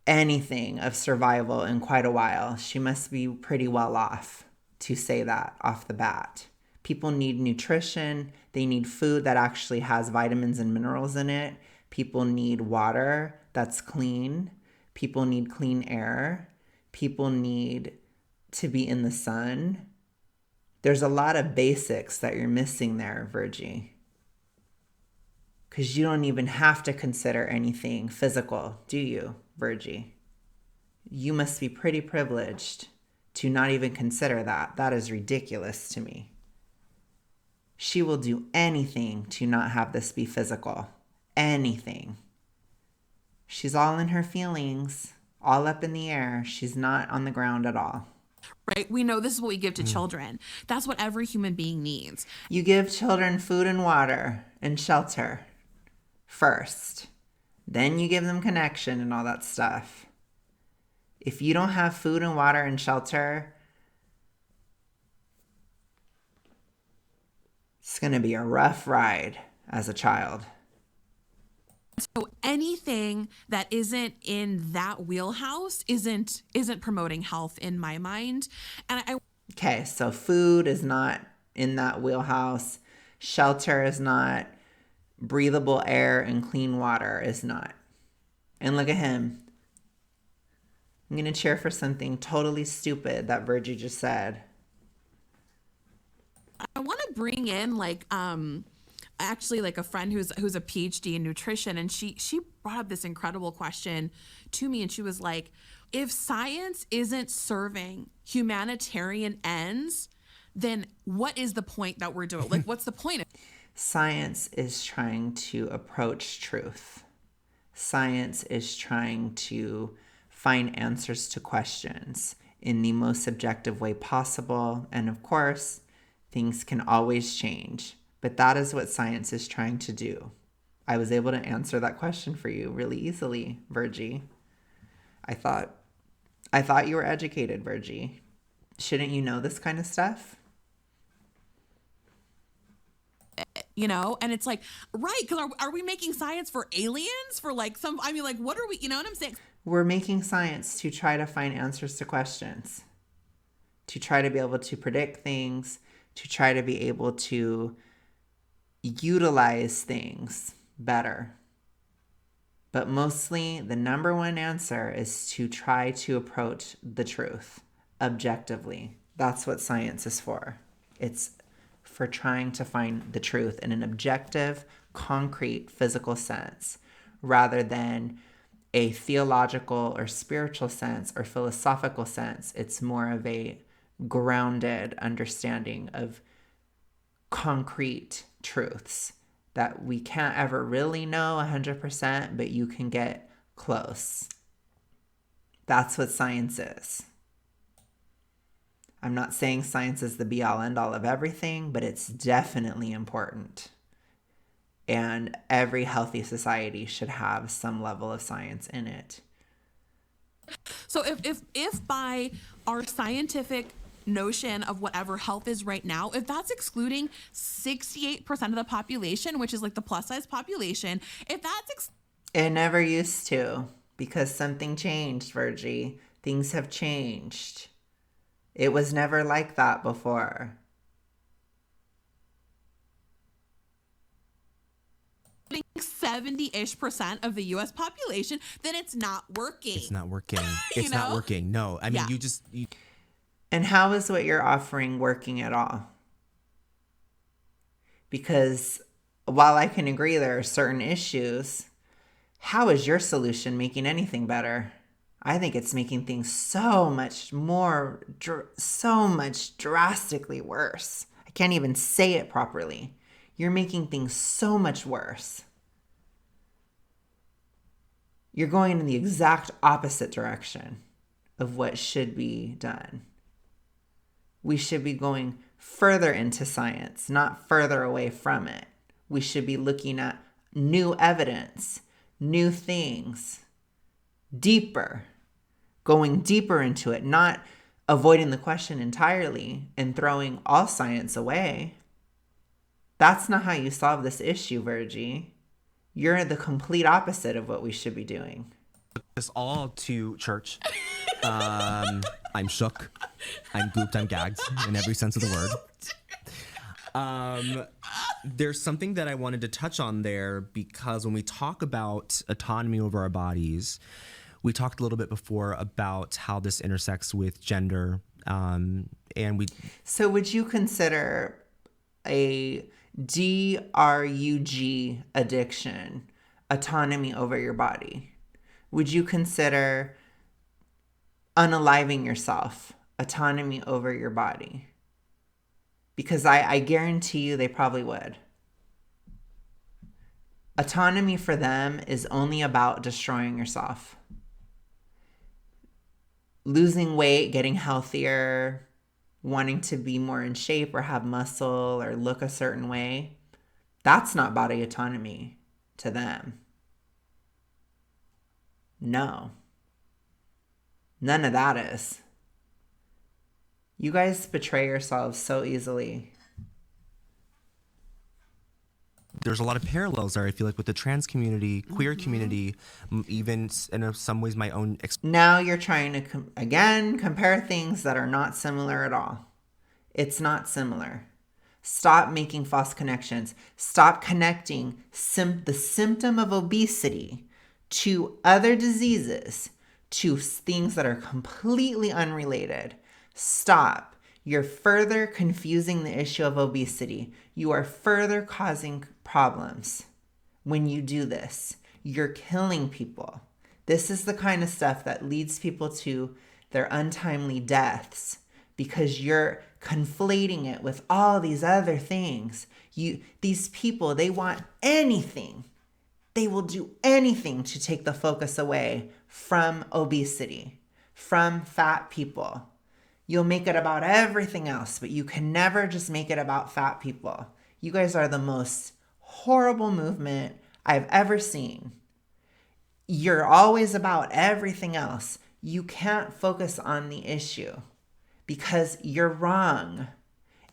anything of survival in quite a while. She must be pretty well off to say that off the bat. People need nutrition. They need food that actually has vitamins and minerals in it. People need water that's clean. People need clean air. People need to be in the sun. There's a lot of basics that you're missing there, Virgie. Because you don't even have to consider anything physical, do you, Virgie? You must be pretty privileged to not even consider that. That is ridiculous to me. She will do anything to not have this be physical. Anything. She's all in her feelings, all up in the air. She's not on the ground at all. Right? We know this is what we give to children. That's what every human being needs. You give children food and water and shelter first. Then you give them connection and all that stuff. If you don't have food and water and shelter, it's going to be a rough ride as a child. So anything that isn't in that wheelhouse isn't promoting health in my mind. And Okay, so food is not in that wheelhouse. Shelter is not. Breathable air and clean water is not. And look at him. I'm going to cheer for something totally stupid that Virgie just said. I want to bring in actually like a friend who's a PhD in nutrition, and she brought up this incredible question to me, and she was like, if science isn't serving humanitarian ends, then what is the point that we're doing? Like, what's the point of Science is trying to approach truth. Science is trying to find answers to questions in the most subjective way possible. And of course, things can always change. But that is what science is trying to do. I was able to answer that question for you really easily, Virgie. I thought you were educated, Virgie. Shouldn't you know this kind of stuff? You know, and it's like, right, because are we making science for aliens? For like some, I mean, like, what are we, you know what I'm saying? We're making science to try to find answers to questions, to try to be able to predict things, to try to be able to utilize things better. But mostly the number one answer is to try to approach the truth objectively. That's what science is for. It's for trying to find the truth in an objective, concrete, physical sense, rather than a theological or spiritual sense or philosophical sense. It's more of a grounded understanding of concrete truths that we can't ever really know 100%, but you can get close. That's what science is. I'm not saying science is the be-all end-all of everything, but it's definitely important. And every healthy society should have some level of science in it. So if by our scientific notion of whatever health is right now, if that's excluding 68% of the population, which is like the plus size population, if that's it never used to, because something changed, Virgie. Things have changed. It was never like that before. 70-ish% of the US population, then it's not working. It's not working. It's not working. No. I mean, Yeah. And how is what you're offering working at all? Because while I can agree there are certain issues, how is your solution making anything better? I think it's making things so much drastically worse. I can't even say it properly. You're making things so much worse. You're going in the exact opposite direction of what should be done. We should be going further into science, not further away from it. We should be looking at new evidence, new things, deeper, going deeper into it, not avoiding the question entirely and throwing all science away. That's not how you solve this issue, Virgie. You're the complete opposite of what we should be doing. This all to church. I'm shook. I'm gooped. I'm gagged in every sense of the word. There's something that I wanted to touch on there, because when we talk about autonomy over our bodies, we talked a little bit before about how this intersects with gender. So would you consider a DRUG addiction autonomy over your body? Would you consider unaliving yourself autonomy over your body? Because I guarantee you they probably would. Autonomy for them is only about destroying yourself. Losing weight, getting healthier, wanting to be more in shape or have muscle or look a certain way, that's not body autonomy to them. No. None of that is. You guys betray yourselves so easily. There's a lot of parallels there, I feel like, with the trans community, queer community, even in some ways my own Now you're trying to, compare things that are not similar at all. It's not similar. Stop making false connections. Stop connecting the symptom of obesity to other diseases, to things that are completely unrelated. Stop. You're further confusing the issue of obesity. You are further causing problems when you do this. You're killing people. This is the kind of stuff that leads people to their untimely deaths, because you're conflating it with all these other things. These people, they want anything. They will do anything to take the focus away from obesity, from fat people. You'll make it about everything else, but you can never just make it about fat people. You guys are the most horrible movement I've ever seen. You're always about everything else. You can't focus on the issue because you're wrong,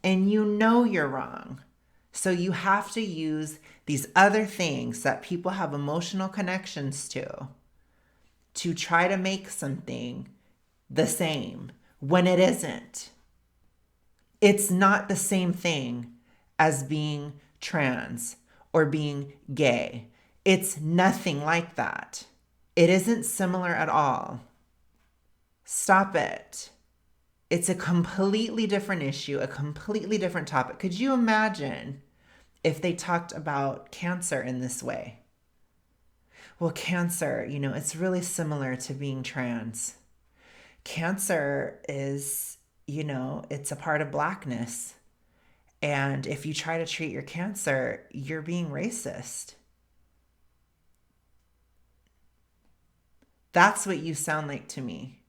and you know you're wrong. So you have to use these other things that people have emotional connections to try to make something the same when it isn't. It's not the same thing as being trans or being gay. It's nothing like that. It isn't similar at all. Stop it. It's a completely different issue, a completely different topic. Could you imagine if they talked about cancer in this way? Well, cancer, it's really similar to being trans. Cancer is, it's a part of blackness. And if you try to treat your cancer, you're being racist. That's what you sound like to me.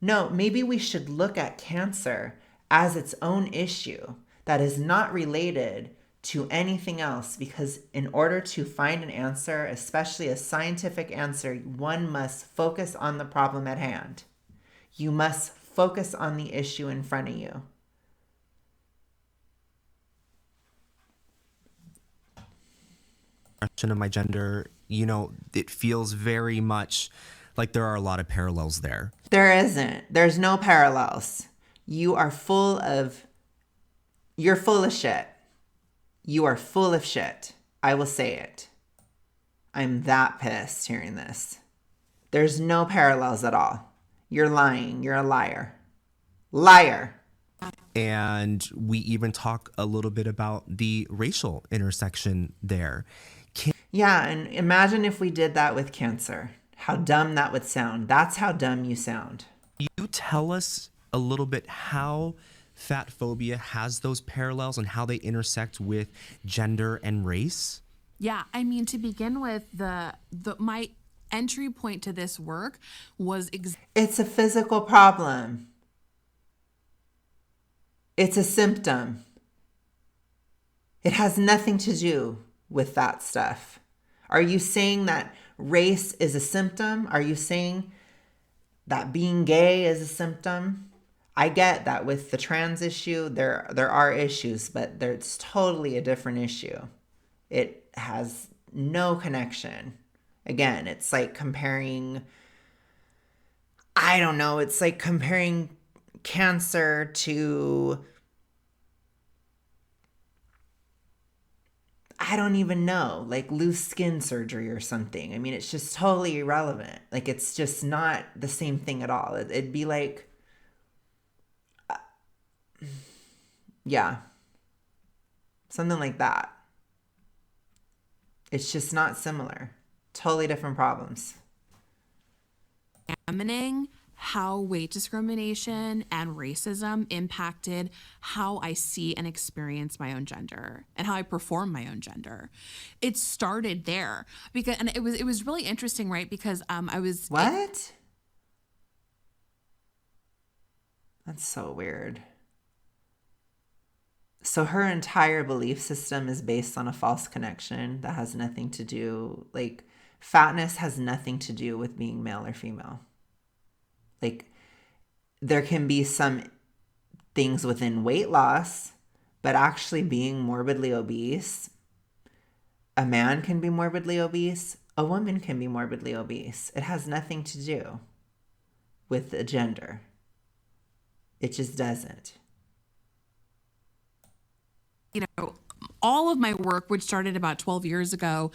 No, maybe we should look at cancer as its own issue that is not related to anything else, because in order to find an answer, especially a scientific answer, one must focus on the problem at hand. You must focus on the issue in front of you. Of my gender, it feels very much like there are a lot of parallels there. There isn't. There's no parallels. You're full of shit. You are full of shit. I will say it. I'm that pissed hearing this. There's no parallels at all. You're lying. You're a liar. Liar. And we even talk a little bit about the racial intersection there. Yeah, and imagine if we did that with cancer. How dumb that would sound. That's how dumb you sound. You tell us a little bit how fat phobia has those parallels and how they intersect with gender and race? Yeah, I mean, to begin with, entry point to this work was It's a physical problem. It's a symptom. It has nothing to do with that stuff. Are you saying that race is a symptom? Are you saying that being gay is a symptom? I get that with the trans issue, there are issues, but it's totally a different issue. It has no connection. Again, it's like comparing, I don't know, it's like comparing cancer to, I don't even know, like loose skin surgery or something. I mean, it's just totally irrelevant. Like, it's just not the same thing at all. It'd be like, yeah, something like that. It's just not similar. Totally different problems. examining how weight discrimination and racism impacted how I see and experience my own gender and how I perform my own gender. It started there because, and it was really interesting, right? Because I was What? That's so weird. So her entire belief system is based on a false connection that has nothing to do, like, fatness has nothing to do with being male or female. Like, there can be some things within weight loss, but actually being morbidly obese, a man can be morbidly obese, a woman can be morbidly obese. It has nothing to do with the gender. It just doesn't. You know, all of my work, which started about 12 years ago,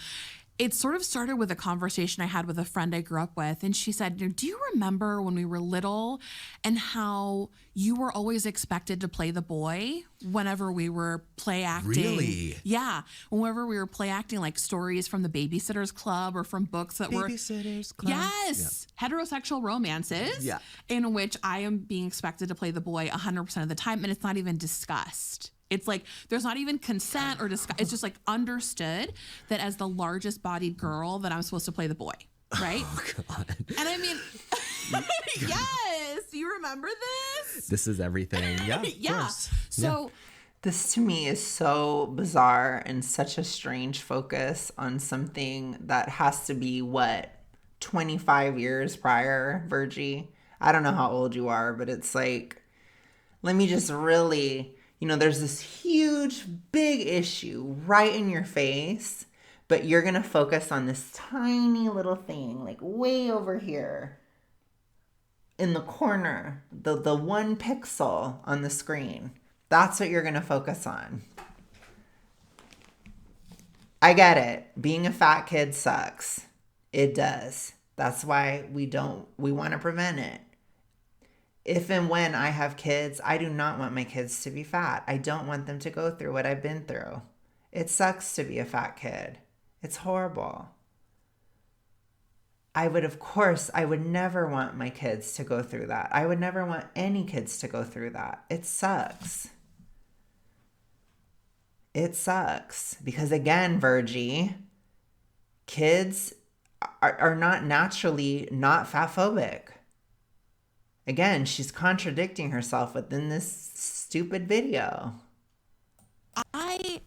it sort of started with a conversation I had with a friend I grew up with. And she said, do you remember when we were little and how you were always expected to play the boy whenever we were play acting? Really? Yeah. Whenever we were play acting, like stories from the Babysitter's Club or from books that were... Babysitter's Club. Yes. Yeah. Heterosexual romances. Yeah. In which I am being expected to play the boy 100% of the time. And it's not even discussed. It's like there's not even consent or discuss. It's just like understood that as the largest bodied girl that I'm supposed to play the boy, right? Oh, God. And I mean, yes, you remember this? This is everything. Yeah. Yeah. Course. So This to me is so bizarre and such a strange focus on something that has to be, what, 25 years prior, Virgie? I don't know how old you are, but it's like, let me just really... You know, there's this huge, big issue right in your face, but you're going to focus on this tiny little thing, like way over here in the corner, the 1 pixel on the screen. That's what you're going to focus on. I get it. Being a fat kid sucks. It does. That's why we want to prevent it. If and when I have kids, I do not want my kids to be fat. I don't want them to go through what I've been through. It sucks to be a fat kid. It's horrible. I would never want my kids to go through that. I would never want any kids to go through that. It sucks. It sucks. Because again, Virgie, kids are not naturally not fatphobic. Again, she's contradicting herself within this stupid video. I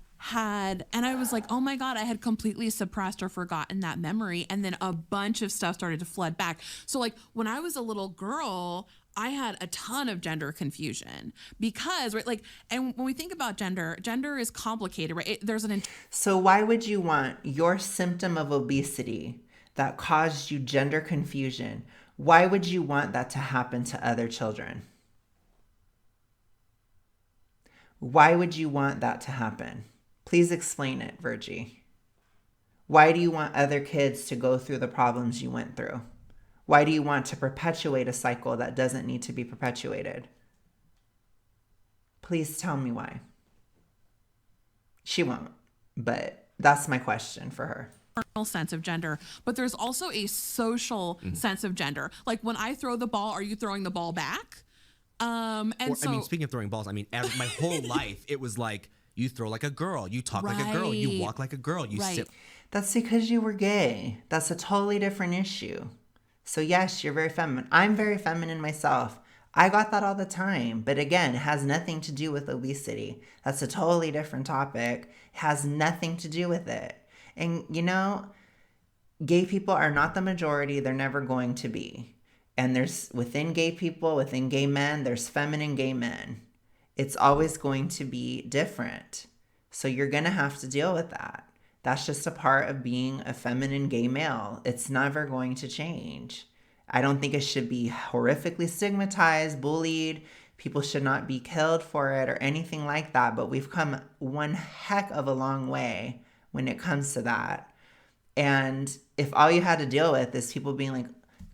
was like, oh my God, I had completely suppressed or forgotten that memory. And then a bunch of stuff started to flood back. So like when I was a little girl, I had a ton of gender confusion because, right, like, and when we think about gender is complicated, right? So why would you want your symptom of obesity that caused you gender confusion? Why would you want that to happen to other children? Why would you want that to happen? Please explain it, Virgie. Why do you want other kids to go through the problems you went through? Why do you want to perpetuate a cycle that doesn't need to be perpetuated? Please tell me why. She won't, but that's my question for her. Sense of gender, but there's also a social sense of gender. Like when I throw the ball, are you throwing the ball back? I mean, speaking of throwing balls, I mean, my whole life, it was like, you throw like a girl, you talk like a girl, you walk like a girl, you sit. That's because you were gay. That's a totally different issue. So, yes, you're very feminine. I'm very feminine myself. I got that all the time. But again, it has nothing to do with obesity. That's a totally different topic. It has nothing to do with it. And, you know, gay people are not the majority. They're never going to be. And there's within gay people, within gay men, there's feminine gay men. It's always going to be different. So you're going to have to deal with that. That's just a part of being a feminine gay male. It's never going to change. I don't think it should be horrifically stigmatized, bullied. People should not be killed for it or anything like that. But we've come one heck of a long way when it comes to that. And if all you had to deal with is people being like,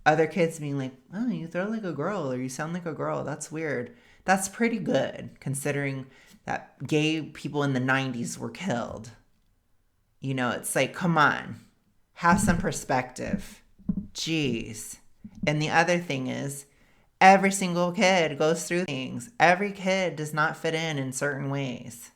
other kids being like, oh, you throw like a girl or you sound like a girl. That's weird. That's pretty good considering that gay people in the 90s were killed. You know, it's like, come on, have some perspective. Jeez. And the other thing is, every single kid goes through things. Every kid does not fit in certain ways.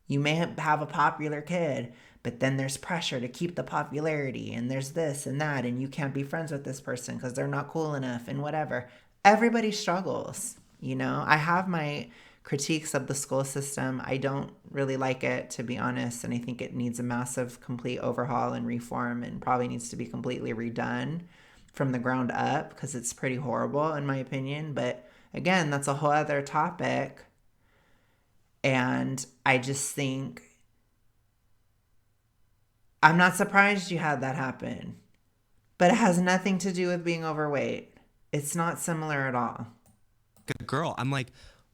You may have a popular kid, but then there's pressure to keep the popularity, and there's this and that, and you can't be friends with this person because they're not cool enough and whatever. Everybody struggles, you know? I have my critiques of the school system. I don't really like it, to be honest, and I think it needs a massive, complete overhaul and reform and probably needs to be completely redone from the ground up because it's pretty horrible, in my opinion. But again, that's a whole other topic. And I just think I'm not surprised you had that happen, but it has nothing to do with being overweight. It's not similar at all. A girl. I'm like,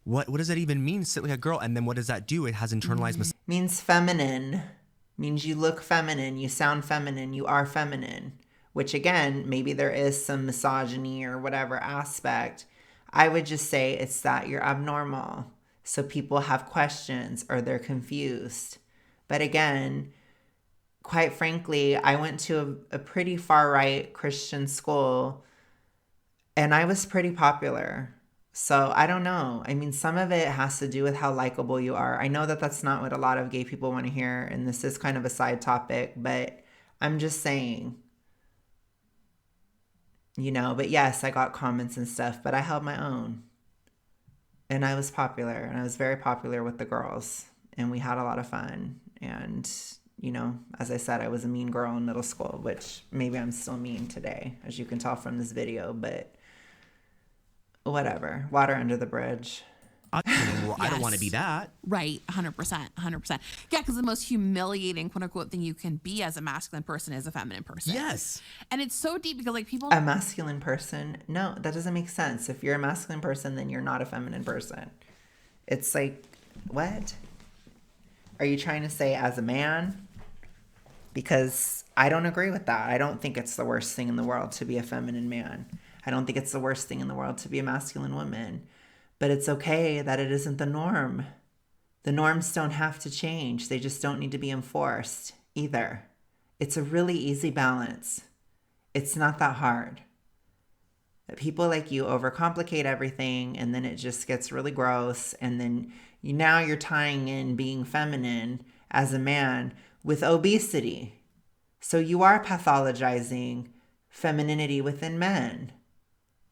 what does that even mean? Sit like a girl. And then what does that do? It has internalized Means feminine. Means you look feminine, you sound feminine, you are feminine. Which again, maybe there is some misogyny or whatever aspect. I would just say it's that you're abnormal. So people have questions or they're confused. But again, quite frankly, I went to a pretty far-right Christian school and I was pretty popular. So I don't know. I mean, some of it has to do with how likable you are. I know that that's not what a lot of gay people want to hear, and this is kind of a side topic, but I'm just saying, you know, but yes, I got comments and stuff, but I held my own. And I was popular, and I was very popular with the girls, and we had a lot of fun. And, you know, as I said, I was a mean girl in middle school, which maybe I'm still mean today, as you can tell from this video, but whatever. Water under the bridge. I don't want to be that. Right. 100%. 100%. Yeah. Because the most humiliating, quote unquote, thing you can be as a masculine person is a feminine person. Yes. And it's so deep because like people. A masculine person? No, that doesn't make sense. If you're a masculine person, then you're not a feminine person. It's like, what? Are you trying to say as a man? Because I don't agree with that. I don't think it's the worst thing in the world to be a feminine man. I don't think it's the worst thing in the world to be a masculine woman. But it's okay that it isn't the norm. The norms don't have to change. They just don't need to be enforced either. It's a really easy balance. It's not that hard. People like you overcomplicate everything, and then it just gets really gross. And then now you're tying in being feminine as a man with obesity. So you are pathologizing femininity within men.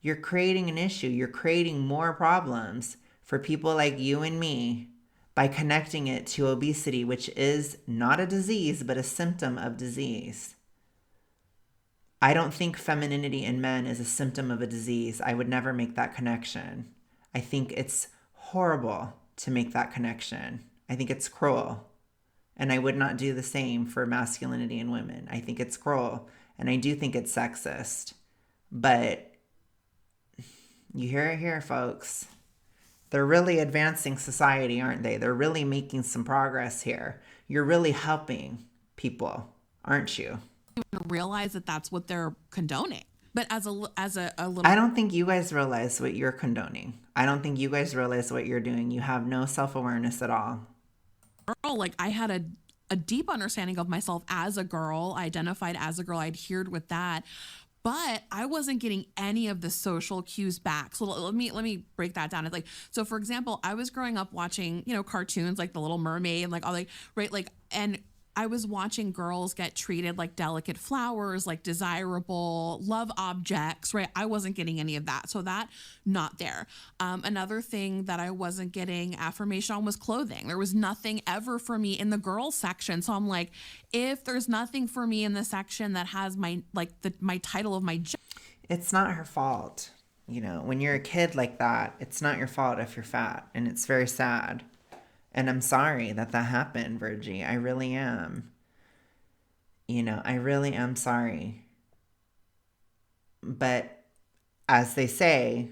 You're creating an issue. You're creating more problems for people like you and me by connecting it to obesity, which is not a disease, but a symptom of disease. I don't think femininity in men is a symptom of a disease. I would never make that connection. I think it's horrible to make that connection. I think it's cruel. And I would not do the same for masculinity in women. I think it's cruel. And I do think it's sexist. But you hear it here, folks. They're really advancing society, aren't they? They're really making some progress here. You're really helping people, aren't you? Even realize that that's what they're condoning. But as a little, I don't think you guys realize what you're condoning. I don't think you guys realize what you're doing. You have no self-awareness at all. girl, like I had a deep understanding of myself as a girl. I identified as a girl. I adhered with that. But I wasn't getting any of the social cues back. So let me break that down. It's like, so for example, I was growing up watching, cartoons like The Little Mermaid and like all like, right, like, and I was watching girls get treated like delicate flowers, like desirable love objects, right? I wasn't getting any of that. So that, not there. Another thing that I wasn't getting affirmation on was clothing. There was nothing ever for me in the girls section. So I'm like, if there's nothing for me in the section that has my, like my title of my job. It's not her fault. You know, when you're a kid like that, it's not your fault if you're fat. And it's very sad. And I'm sorry that happened, Virgie. I really am. You know, I really am sorry. But as they say,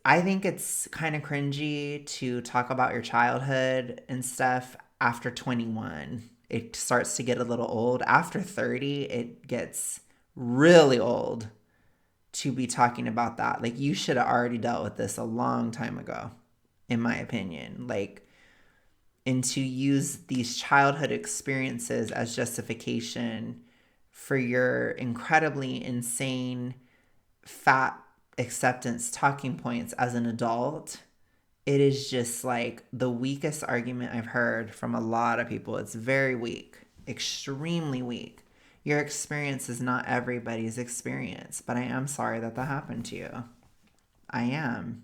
I think it's kind of cringy to talk about your childhood and stuff after 21. It starts to get a little old. After 30, it gets really old to be talking about that. Like, you should have already dealt with this a long time ago, in my opinion. Like, and to use these childhood experiences as justification for your incredibly insane fat acceptance talking points as an adult, it is just like the weakest argument I've heard from a lot of people. It's very weak, extremely weak. Your experience is not everybody's experience, but I am sorry that happened to you. I am.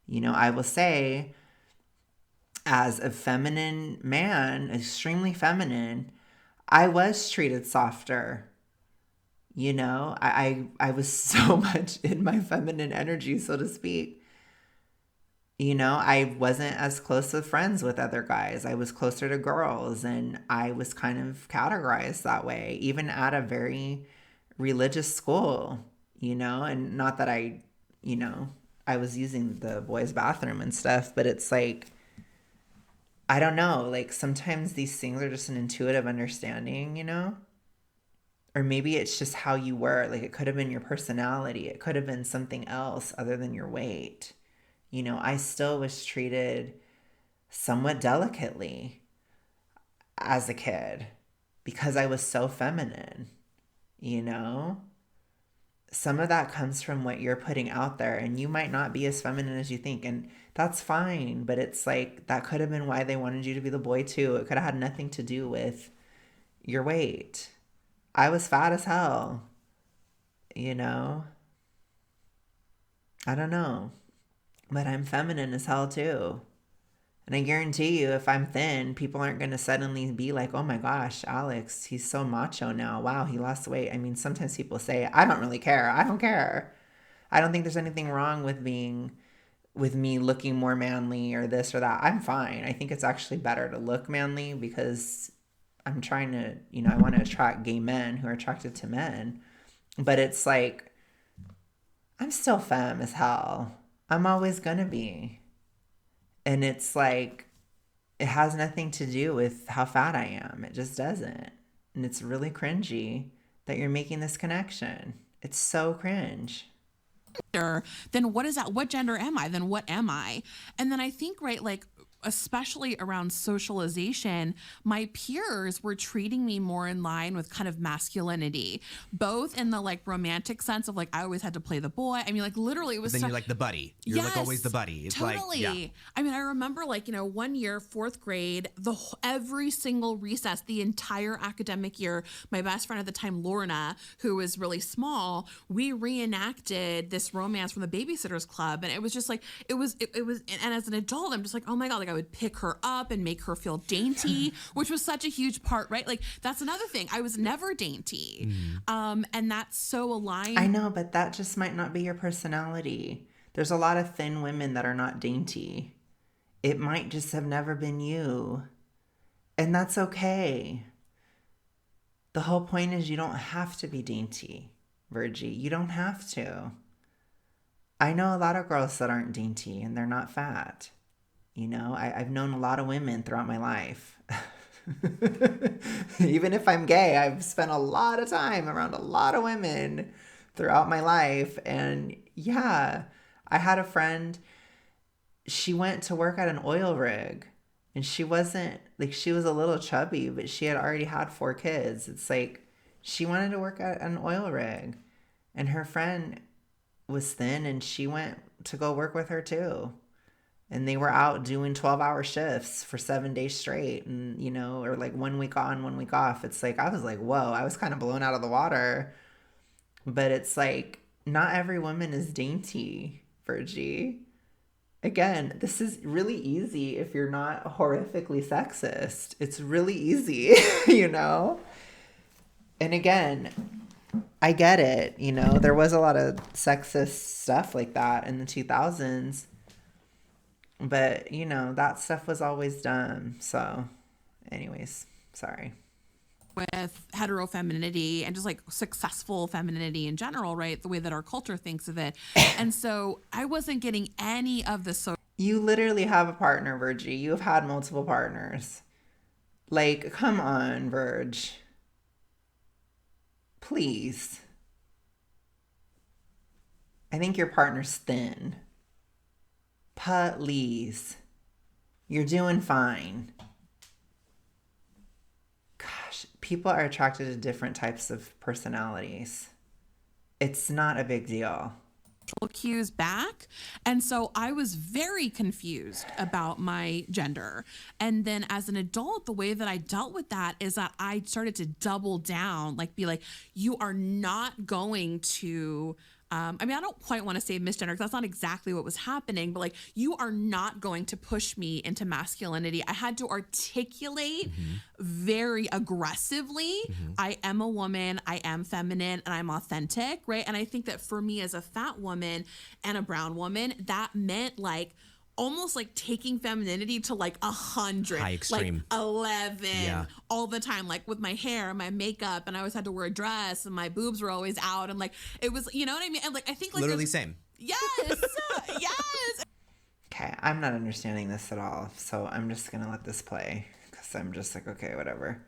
You know, I will say, as a feminine man, extremely feminine, I was treated softer. You know, I was so much in my feminine energy, so to speak. You know, I wasn't as close with friends with other guys. I was closer to girls, and I was kind of categorized that way, even at a very religious school, you know, and not that I was using the boys' bathroom and stuff, but it's like, I don't know, like sometimes these things are just an intuitive understanding, you know? Or maybe it's just how you were. Like, it could have been your personality. It could have been something else other than your weight. You know, I still was treated somewhat delicately as a kid because I was so feminine, you know? Some of that comes from what you're putting out there, and you might not be as feminine as you think, and that's fine, but it's like that could have been why they wanted you to be the boy too. It could have had nothing to do with your weight. I was fat as hell, you know? I don't know. But I'm feminine as hell too. And I guarantee you, if I'm thin, people aren't going to suddenly be like, oh my gosh, Alex, he's so macho now. Wow, he lost weight. I mean, sometimes people say, I don't really care. I don't care. I don't think there's anything wrong with me looking more manly or this or that. I'm fine. I think it's actually better to look manly because I'm trying to, you know, I want to attract gay men who are attracted to men. But it's like, I'm still femme as hell. I'm always going to be. And it's like, it has nothing to do with how fat I am. It just doesn't. And it's really cringy that you're making this connection. It's so cringe. Then what is that? What gender am I? Then what am I? And then I think, right, like, especially around socialization, my peers were treating me more in line with kind of masculinity, both in the like romantic sense of like I always had to play the boy. I mean, like literally it was. Then you're like the buddy. You're like always the buddy. It's totally. like, yeah. I mean, I remember like, you know, one year, fourth grade, every single recess, the entire academic year, my best friend at the time, Lorna, who was really small, we reenacted this romance from the Babysitters Club, and it was just like it was. And as an adult, I'm just like, oh my god, like I would pick her up and make her feel dainty, which was such a huge part, right? Like that's another thing. I was never dainty. And that's so aligned. I know, but that just might not be your personality. There's a lot of thin women that are not dainty. It might just have never been you. And that's okay. The whole point is you don't have to be dainty, Virgie. You don't have to. I know a lot of girls that aren't dainty and they're not fat. You know, I've known a lot of women throughout my life. Even if I'm gay, I've spent a lot of time around a lot of women throughout my life. And yeah, I had a friend, she went to work at an oil rig. And she wasn't, like, she was a little chubby, but she had already had 4 kids. It's like, she wanted to work at an oil rig. And her friend was thin, and she went to go work with her too. and they were out doing 12-hour shifts for 7 days straight, and or like 1 week on, 1 week off. It's like I was like, whoa, I was kind of blown out of the water. But it's like not every woman is dainty, Virgie. Again, this is really easy if you're not horrifically sexist. It's really easy, And again, I get it. There was a lot of sexist stuff like that in the 2000s. But, that stuff was always done. So, anyways, sorry. With hetero femininity and just like successful femininity in general, right? The way that our culture thinks of it. And so I wasn't getting any of the You literally have a partner, Virgie. You have had multiple partners. Like, come on, Virg. Please. I think your partner's thin. Please. You're doing fine. Gosh, people are attracted to different types of personalities. It's not a big deal. cues back. And so I was very confused about my gender. And then as an adult, the way that I dealt with that is that I started to double down, like be like, you are not going to I don't quite want to say misgender because that's not exactly what was happening, but like, you are not going to push me into masculinity. I had to articulate very aggressively, I am a woman, I am feminine, and I'm authentic, right? And I think that for me as a fat woman and a brown woman, that meant like, almost like taking femininity to like 100, high extreme, like 11 all the time, like with my hair and my makeup, and I always had to wear a dress and my boobs were always out, and like it was, you know what I mean? And like I think like literally same. Yes, yes. Okay, I'm not understanding this at all, so I'm just gonna let this play because I'm just like, okay, whatever.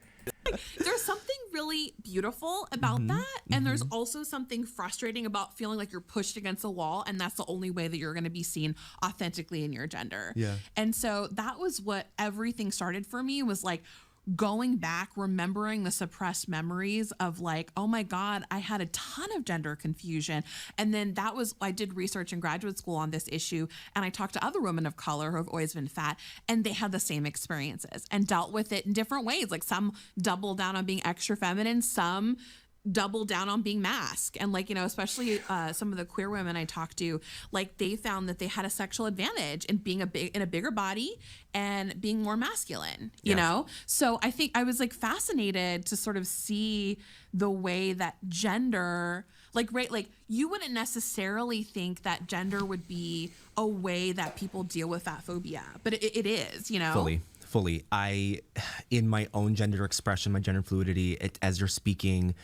There's something really beautiful about that. And there's also something frustrating about feeling like you're pushed against a wall. And that's the only way that you're going to be seen authentically in your gender. Yeah. And so that was what everything started for me, was like going back, remembering the suppressed memories of like, oh my God, I had a ton of gender confusion. And then I did research in graduate school on this issue, and I talked to other women of color who have always been fat, and they had the same experiences and dealt with it in different ways. Like some double down on being extra feminine, some double down on being masked. And like, especially some of the queer women I talked to, like they found that they had a sexual advantage in being in a bigger body and being more masculine, you know? So I think I was like fascinated to sort of see the way that gender, like, right, like you wouldn't necessarily think that gender would be a way that people deal with fat phobia, but it is, Fully. In my own gender expression, my gender fluidity, as you're speaking.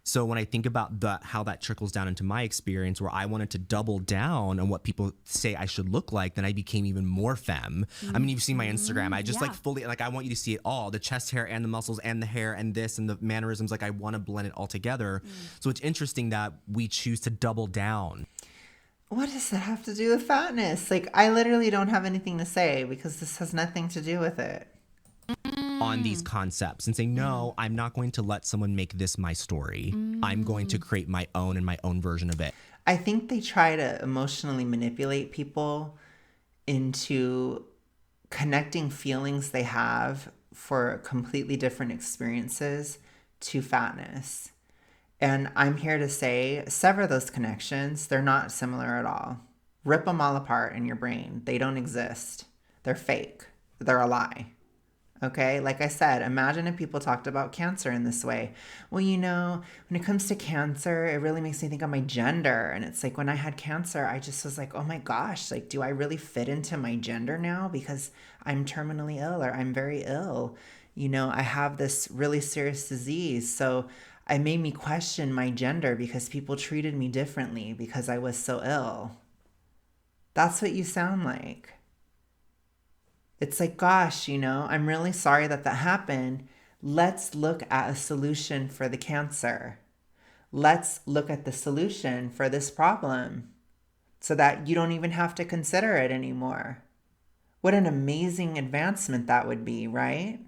So when I think about how that trickles down into my experience, where I wanted to double down on what people say I should look like, then I became even more femme. I mean, you've seen my Instagram. I just like fully, like I want you to see it all, the chest hair and the muscles and the hair and this and the mannerisms. Like I want to blend it all together. So it's interesting that we choose to double down. What does that have to do with fatness? Like, I literally don't have anything to say because this has nothing to do with it. On these concepts and say, no, I'm not going to let someone make this my story. I'm going to create my own and my own version of it. I think they try to emotionally manipulate people into connecting feelings they have for completely different experiences to fatness. And I'm here to say, sever those connections. They're not similar at all. Rip them all apart in your brain. They don't exist. They're fake. They're a lie. Okay, like I said, imagine if people talked about cancer in this way. Well, when it comes to cancer, it really makes me think of my gender. And it's like when I had cancer, I just was like, oh my gosh, like, do I really fit into my gender now? Because I'm terminally ill or I'm very ill. I have this really serious disease. So it made me question my gender because people treated me differently because I was so ill. That's what you sound like. It's like, gosh, I'm really sorry that happened. Let's look at a solution for the cancer. Let's look at the solution for this problem so that you don't even have to consider it anymore. What an amazing advancement that would be, right?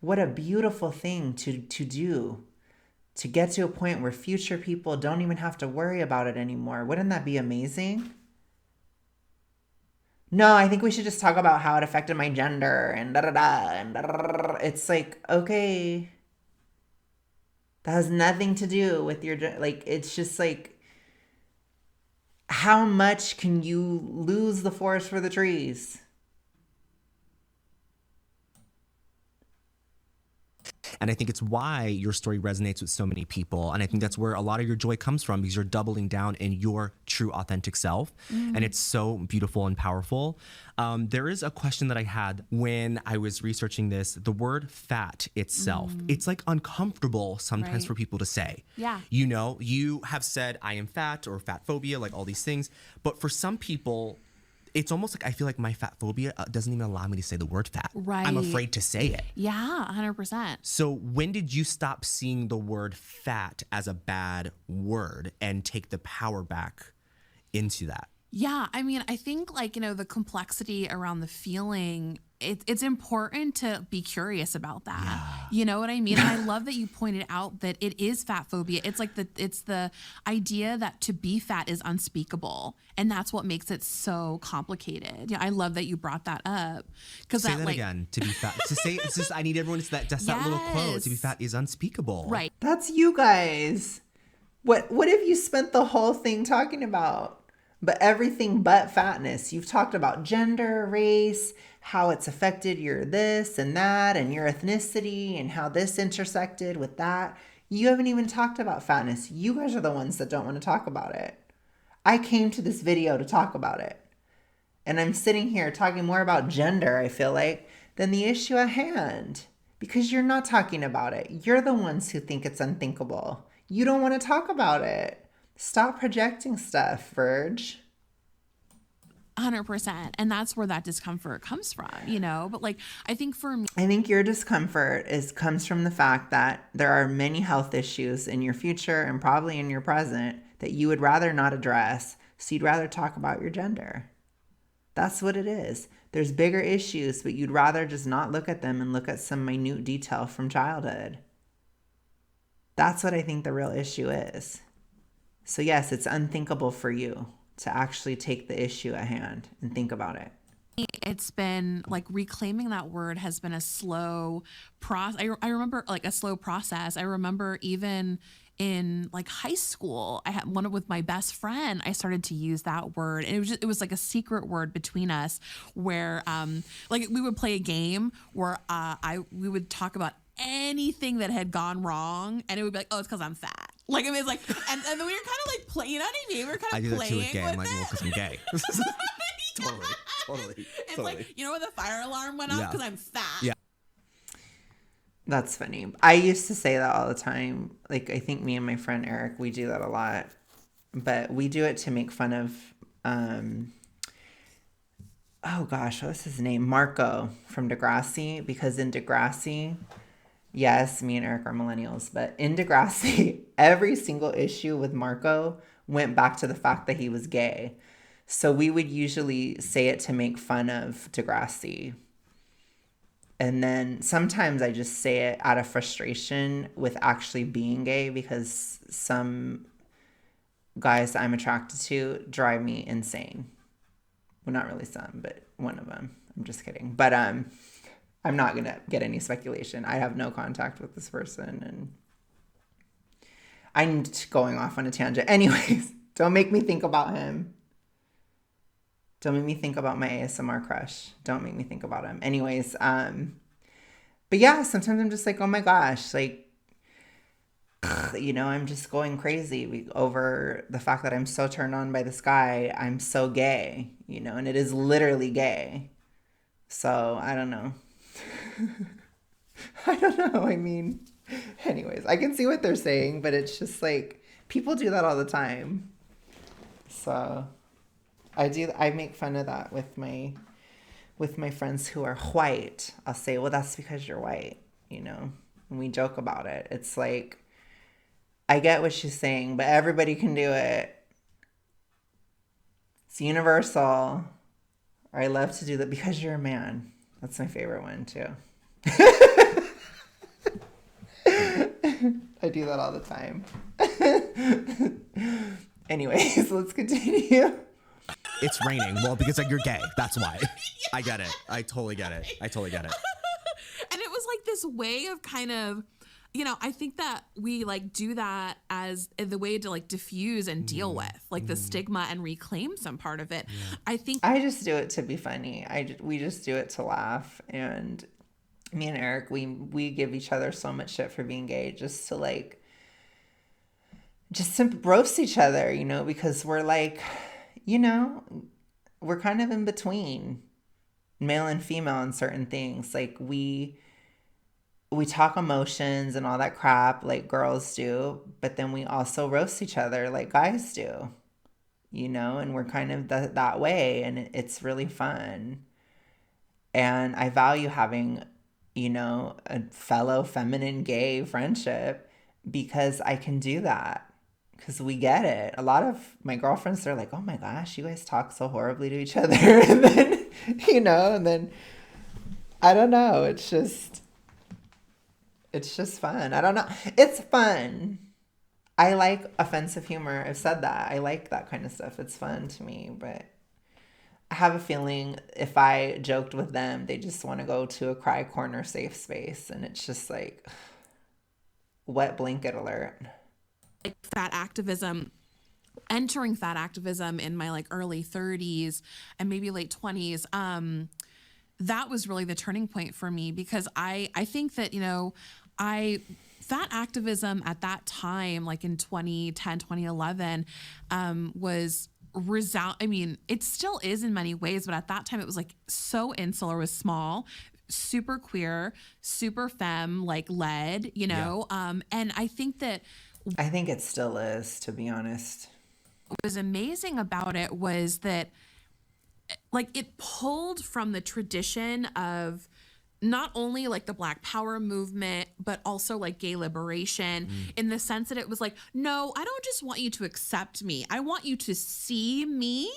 What a beautiful thing to do, to get to a point where future people don't even have to worry about it anymore. Wouldn't that be amazing? no, I think we should just talk about how it affected my gender and da da da and da da da. It's like, okay, that has nothing to do with your, like, it's just like, how much can you lose the forest for the trees? And I think it's why your story resonates with so many people. And I think that's where a lot of your joy comes from, because you're doubling down in your true, authentic self. And it's so beautiful and powerful. There is a question that I had when I was researching this. The word fat itself, it's like uncomfortable sometimes Right. for people to say. Yeah. You know, you have said, I am fat, or fat phobia, like all these things. But for some people, it's almost like I feel like my fat phobia doesn't even allow me to say the word fat. I'm Right. afraid to say it. Yeah, 100%. So when did you stop seeing the word fat as a bad word and take the power back into that? Yeah, I mean, I think like, the complexity around the feeling, it's important to be curious about that. You know what I mean? And I love that you pointed out that it is fat phobia. It's like it's the idea that to be fat is unspeakable. And that's what makes it so complicated. Yeah, I love that you brought that up. Because Say that, that like, again. To be fat. To say it's just I need everyone to that little quote. To be Yes. fat is unspeakable. right. That's you guys. What have you spent the whole thing talking about? But everything but fatness. You've talked about gender, race, how it's affected your this and that, and your ethnicity, and how this intersected with that. You haven't even talked about fatness. You guys are the ones that don't want to talk about it. I came to this video to talk about it. And I'm sitting here talking more about gender, I feel like, than the issue at hand. Because you're not talking about it. You're the ones who think it's unthinkable. You don't want to talk about it. Stop projecting stuff, Virge. 100%. And that's where that discomfort comes from. But like, I think for me, I think your discomfort comes from the fact that there are many health issues in your future and probably in your present that you would rather not address. So you'd rather talk about your gender. That's what it is. There's bigger issues, but you'd rather just not look at them and look at some minute detail from childhood. That's what I think the real issue is. So yes, it's unthinkable for you to actually take the issue at hand and think about it. it's been like reclaiming that word has been a slow process. I remember like a slow process. I remember even in like high school, I had one with my best friend. I started to use that word, and it was like a secret word between us where like we would play a game where we would talk about anything that had gone wrong, and it would be like, oh, it's because I'm fat. Like, I mean, it's like, and then we were kind of like playing, you know what I mean? We were kind of I do that playing too with gay. I'm with like, well, it. because I'm gay. Totally. It's like, you know when the fire alarm went off Yeah. because I'm fat. Yeah. That's funny. I used to say that all the time. Like, I think me and my friend Eric, we do that a lot. But we do it to make fun of, oh gosh, what's his name? Marco from Degrassi. Because in Degrassi, yes, me and Eric are millennials, but in Degrassi, every single issue with Marco went back to the fact that he was gay. So we would usually say it to make fun of Degrassi. And then sometimes I just say it out of frustration with actually being gay, because some guys that I'm attracted to drive me insane. Well, not really some, but one of them. I'm just kidding. But I'm not going to get any speculation. I have no contact with this person, and I'm going off on a tangent. Anyways, don't make me think about him. Don't make me think about my ASMR crush. Don't make me think about him. Anyways, but yeah, sometimes I'm just like, oh my gosh, like, I'm just going crazy over the fact that I'm so turned on by this guy. I'm so gay, and it is literally gay. So I don't know. I don't know. I mean, anyways, I can see what they're saying, but it's just like, people do that all the time. So I make fun of that with my friends who are white. I'll say, well, that's because you're white, and we joke about it. It's like, I get what she's saying, but everybody can do it. It's universal. Or I love to do that because you're a man. That's my favorite one too. I do that all the time. Anyways, let's continue. It's raining. Well, because like you're gay. That's why. I get it. I totally get it. I totally get it. And it was like this way of kind of, I think that we like do that as the way to like diffuse and deal with like the stigma and reclaim some part of it. Yeah. I think I just do it to be funny. We just do it to laugh. And me and Eric, we give each other so much shit for being gay, just to roast each other, because we're like, we're kind of in between male and female in certain things. Like we talk emotions and all that crap like girls do, but then we also roast each other like guys do, and we're kind of that way, and it's really fun. And I value having, a fellow feminine gay friendship because I can do that. Because we get it. A lot of my girlfriends, they're like, oh my gosh, you guys talk so horribly to each other. And then, and then, I don't know. It's just fun. I don't know. It's fun. I like offensive humor. I've said that. I like that kind of stuff. It's fun to me. But I have a feeling if I joked with them, they just want to go to a cry corner safe space. And it's just like, wet blanket alert. like entering fat activism in my like early 30s and maybe late 20s. That was really the turning point for me because I think that, fat activism at that time, like in 2010, 2011, was it still is in many ways, but at that time it was like so insular, was small, super queer, super femme, like led, and I think it still is, to be honest. what was amazing about it was that like it pulled from the tradition of not only like the Black Power movement, but also like gay liberation in the sense that it was like, no, I don't just want you to accept me. I want you to see me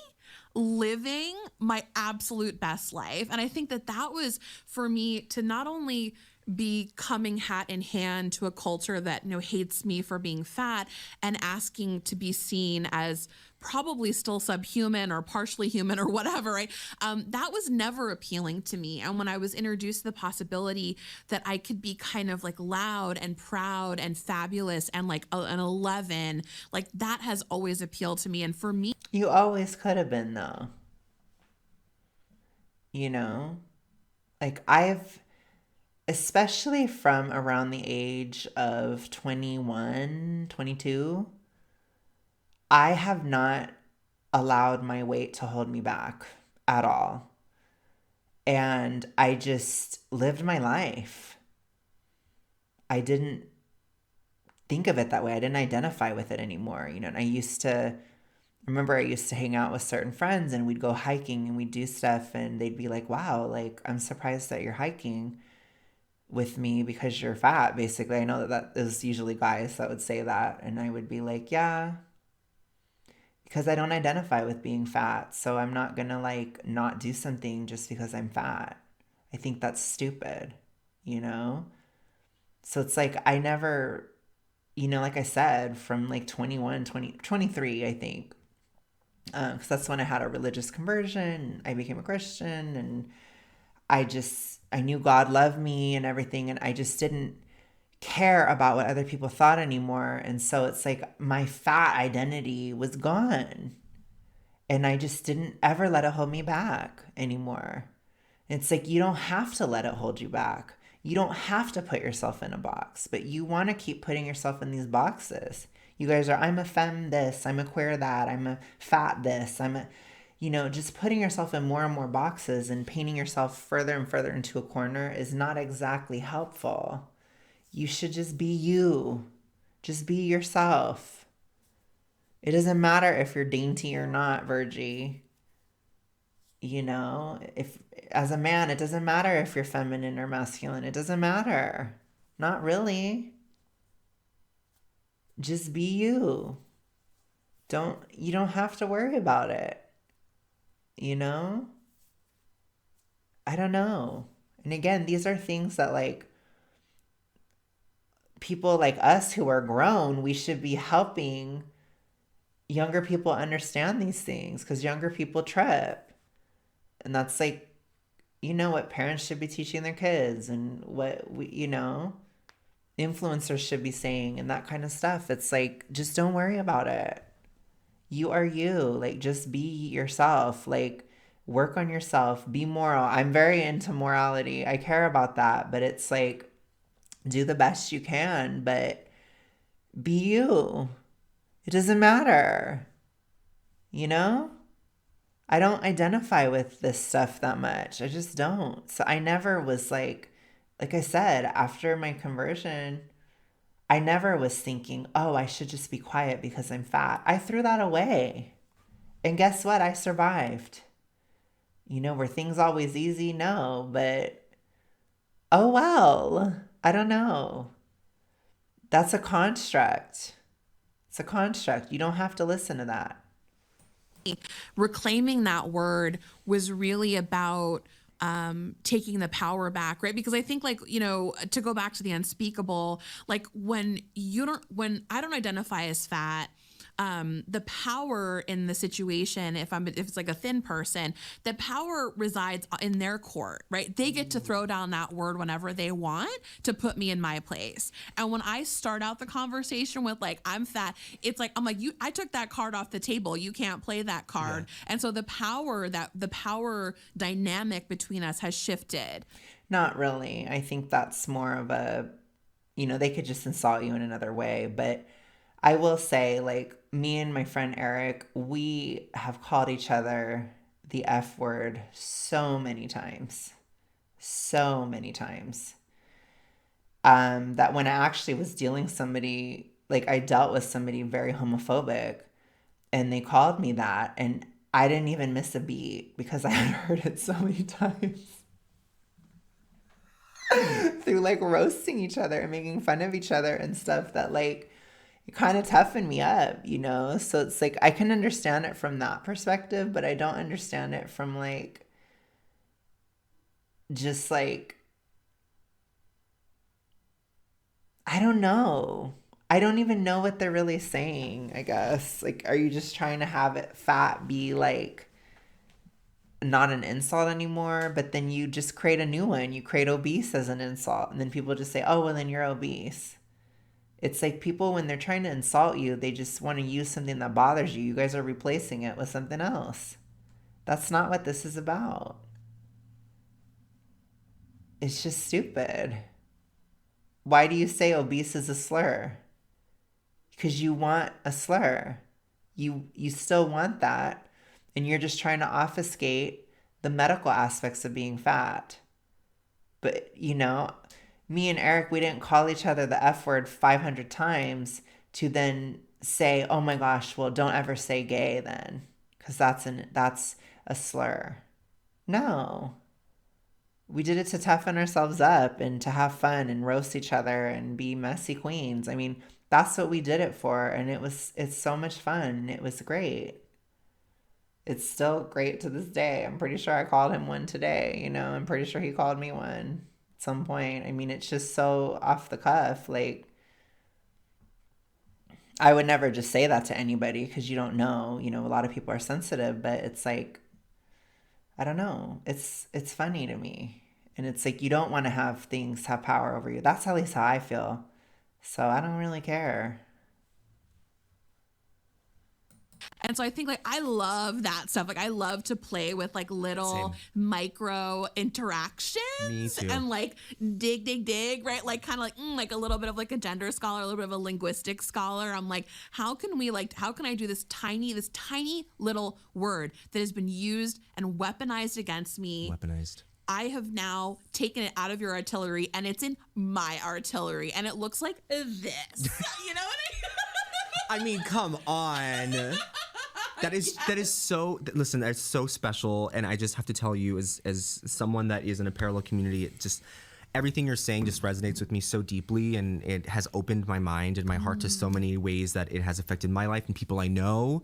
living my absolute best life. And I think that was for me to not only be coming hat in hand to a culture that hates me for being fat and asking to be seen as probably still subhuman or partially human or whatever, right? That was never appealing to me. And when I was introduced to the possibility that I could be kind of like loud and proud and fabulous and like an 11, like that has always appealed to me. And for me, you always could have been, though. Like especially from around the age of 21, 22, I have not allowed my weight to hold me back at all. And I just lived my life. I didn't think of it that way. I didn't identify with it anymore. And I used to hang out with certain friends and we'd go hiking and we'd do stuff and they'd be like, wow, like, I'm surprised that you're hiking with me because you're fat, basically. I know that is usually guys that would say that. And I would be like, yeah, because I don't identify with being fat. So I'm not going to like not do something just because I'm fat. I think that's stupid, So it's like, I never, like I said, from like 21, 20, 23, I think. Because that's when I had a religious conversion. I became a Christian and I knew God loved me and everything. And I just didn't care about what other people thought anymore. And so it's like my fat identity was gone. And I just didn't ever let it hold me back anymore. It's like, you don't have to let it hold you back. You don't have to put yourself in a box, but you want to keep putting yourself in these boxes. You guys are, I'm a femme this, I'm a queer that, I'm a fat this, I'm a, just putting yourself in more and more boxes and painting yourself further and further into a corner is not exactly helpful. You should just be you. Just be yourself. It doesn't matter if you're dainty or not, Virgie. If as a man, it doesn't matter if you're feminine or masculine. It doesn't matter. Not really. Just be you. You don't have to worry about it. I don't know. And again, these are things that like people like us who are grown, we should be helping younger people understand these things because younger people trip. And that's like, what parents should be teaching their kids and what influencers should be saying and that kind of stuff. It's like, just don't worry about it. You are you. Like, just be yourself. Like, work on yourself. Be moral. I'm very into morality. I care about that. But it's like, do the best you can, but be you. It doesn't matter. I don't identify with this stuff that much. I just don't. So I never was like I said, after my conversion, I never was thinking, oh, I should just be quiet because I'm fat. I threw that away. And guess what? I survived. Were things always easy? No, but oh well. I don't know. That's a construct. It's a construct. You don't have to listen to that. Reclaiming that word was really about taking the power back, right? Because I think to go back to the unspeakable, like when I don't identify as fat, the power in the situation, if it's like a thin person, the power resides in their court, right? They get to throw down that word whenever they want to put me in my place. And when I start out the conversation with like, I'm fat, it's like, I'm like, I took that card off the table. You can't play that card. Yeah. And so the power dynamic between us has shifted. Not really. I think that's more of a, they could just insult you in another way. But I will say, like, me and my friend Eric, we have called each other the F word so many times. So many times. That when I actually was I dealt with somebody very homophobic, and they called me that, and I didn't even miss a beat because I had heard it so many times. Through like roasting each other and making fun of each other and stuff, that like, it kind of toughened me up, So it's like, I can understand it from that perspective, but I don't understand it from like, just like, I don't know. I don't even know what they're really saying, I guess. Like, are you just trying to have it fat be like not an insult anymore? But then you just create a new one. You create obese as an insult. And then people just say, oh, well, then you're obese. It's like people, when they're trying to insult you, they just want to use something that bothers you. You guys are replacing it with something else. That's not what this is about. It's just stupid. Why do you say obese is a slur? Because you want a slur. You still want that. And you're just trying to obfuscate the medical aspects of being fat. But, me and Eric, we didn't call each other the F word 500 times to then say, oh my gosh, well, don't ever say gay then, because that's a slur. No. We did it to toughen ourselves up and to have fun and roast each other and be messy queens. I mean, that's what we did it for, and it's so much fun. It was great. It's still great to this day. I'm pretty sure I called him one today, I'm pretty sure he called me one some point. I mean, it's just so off the cuff. Like, I would never just say that to anybody because you don't know. A lot of people are sensitive, but it's like, I don't know. It's funny to me. And it's like, you don't want to have things have power over you. That's at least how I feel. So I don't really care. And so I think like I love that stuff. Like I love to play with like little micro interactions. Me too. And like dig, right? Like kind of like a little bit of like a gender scholar, a little bit of a linguistic scholar. I'm like, how can I do this tiny little word that has been used and weaponized against me? Weaponized. I have now taken it out of your artillery and it's in my artillery and it looks like this. You know what I mean, come on. That is so, listen, that's so special. And I just have to tell you, as someone that is in a parallel community, it just, everything you're saying just resonates with me so deeply. And it has opened my mind and my heart to so many ways that it has affected my life and people I know.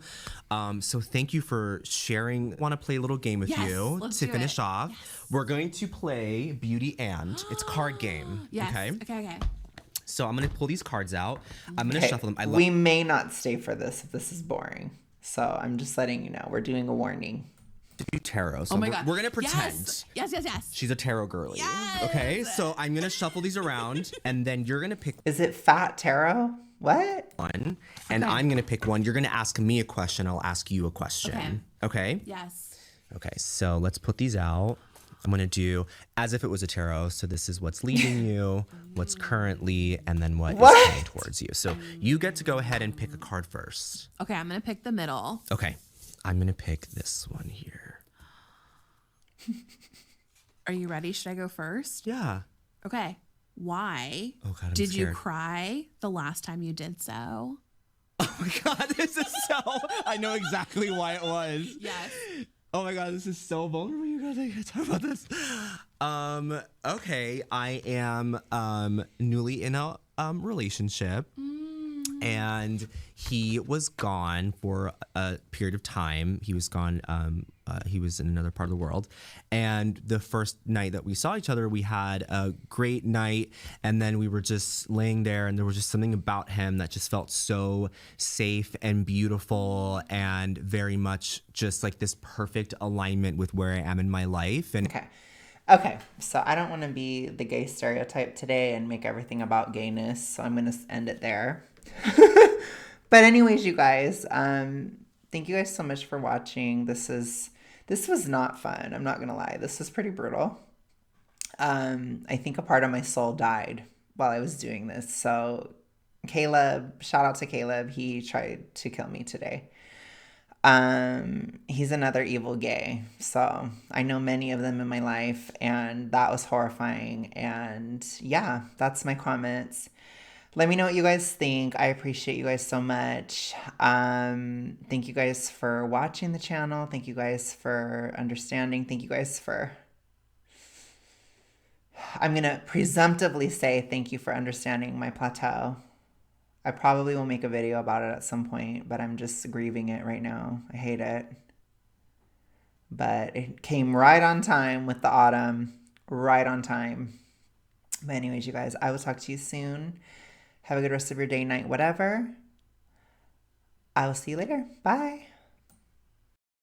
So thank you for sharing. I want to play a little game with you to finish off. Yes. We're going to play Beauty and. It's a card game. Yes. Okay. Okay. So I'm going to pull these cards out. I'm going to Okay, shuffle them. we may not stay for this if this is boring. So I'm just letting you know. We're doing a warning. to do tarot. So Oh my God. we're going to pretend. Yes. She's a tarot girly. Yes. Okay, so I'm going to shuffle these around, and then you're going to pick Is it fat tarot? What? one, and I'm going to pick one. You're going to ask me a question. I'll ask you a question. Okay? Yes. Okay, so let's put these out. I'm going to do as if it was a tarot. So this is what's leaving you, what's currently, and then what is coming towards you. So you get to go ahead and pick a card first. Okay, I'm going to pick the middle. Okay, I'm going to pick this one here. Are you ready? Should I go first? Yeah. Okay. Why Oh, God, I'm did you scared. cry the last time you did so? Oh my God, this is so, I know exactly why it was. Yes. Oh my God, this is so vulnerable. You guys, I gotta talk about this. Okay, I am newly in a relationship, and he was gone for a period of time. He was gone. He was in another part of the world, and the first night that we saw each other, we had a great night, and then we were just laying there, and there was just something about him that just felt so safe and beautiful, and very much just like this perfect alignment with where I am in my life. And Okay, so I don't want to be the gay stereotype today and make everything about gayness, so I'm going to end it there. But anyways, you guys, thank you guys so much for watching. This was not fun. I'm not going to lie. This was pretty brutal. I think a part of my soul died while I was doing this. So Caleb, shout out to Caleb. He tried to kill me today. He's another evil gay. So I know many of them in my life, and that was horrifying. And yeah, that's my comments. Let me know what you guys think. I appreciate you guys so much. Thank you guys for watching the channel. Thank you guys for understanding. Thank you guys for, I'm going to presumptively say thank you for understanding my plateau. I probably will make a video about it at some point, but I'm just grieving it right now. I hate it. But it came right on time with the autumn. Right on time. But anyways, you guys, I will talk to you soon. Have a good rest of your day, night, whatever. I will see you later. Bye.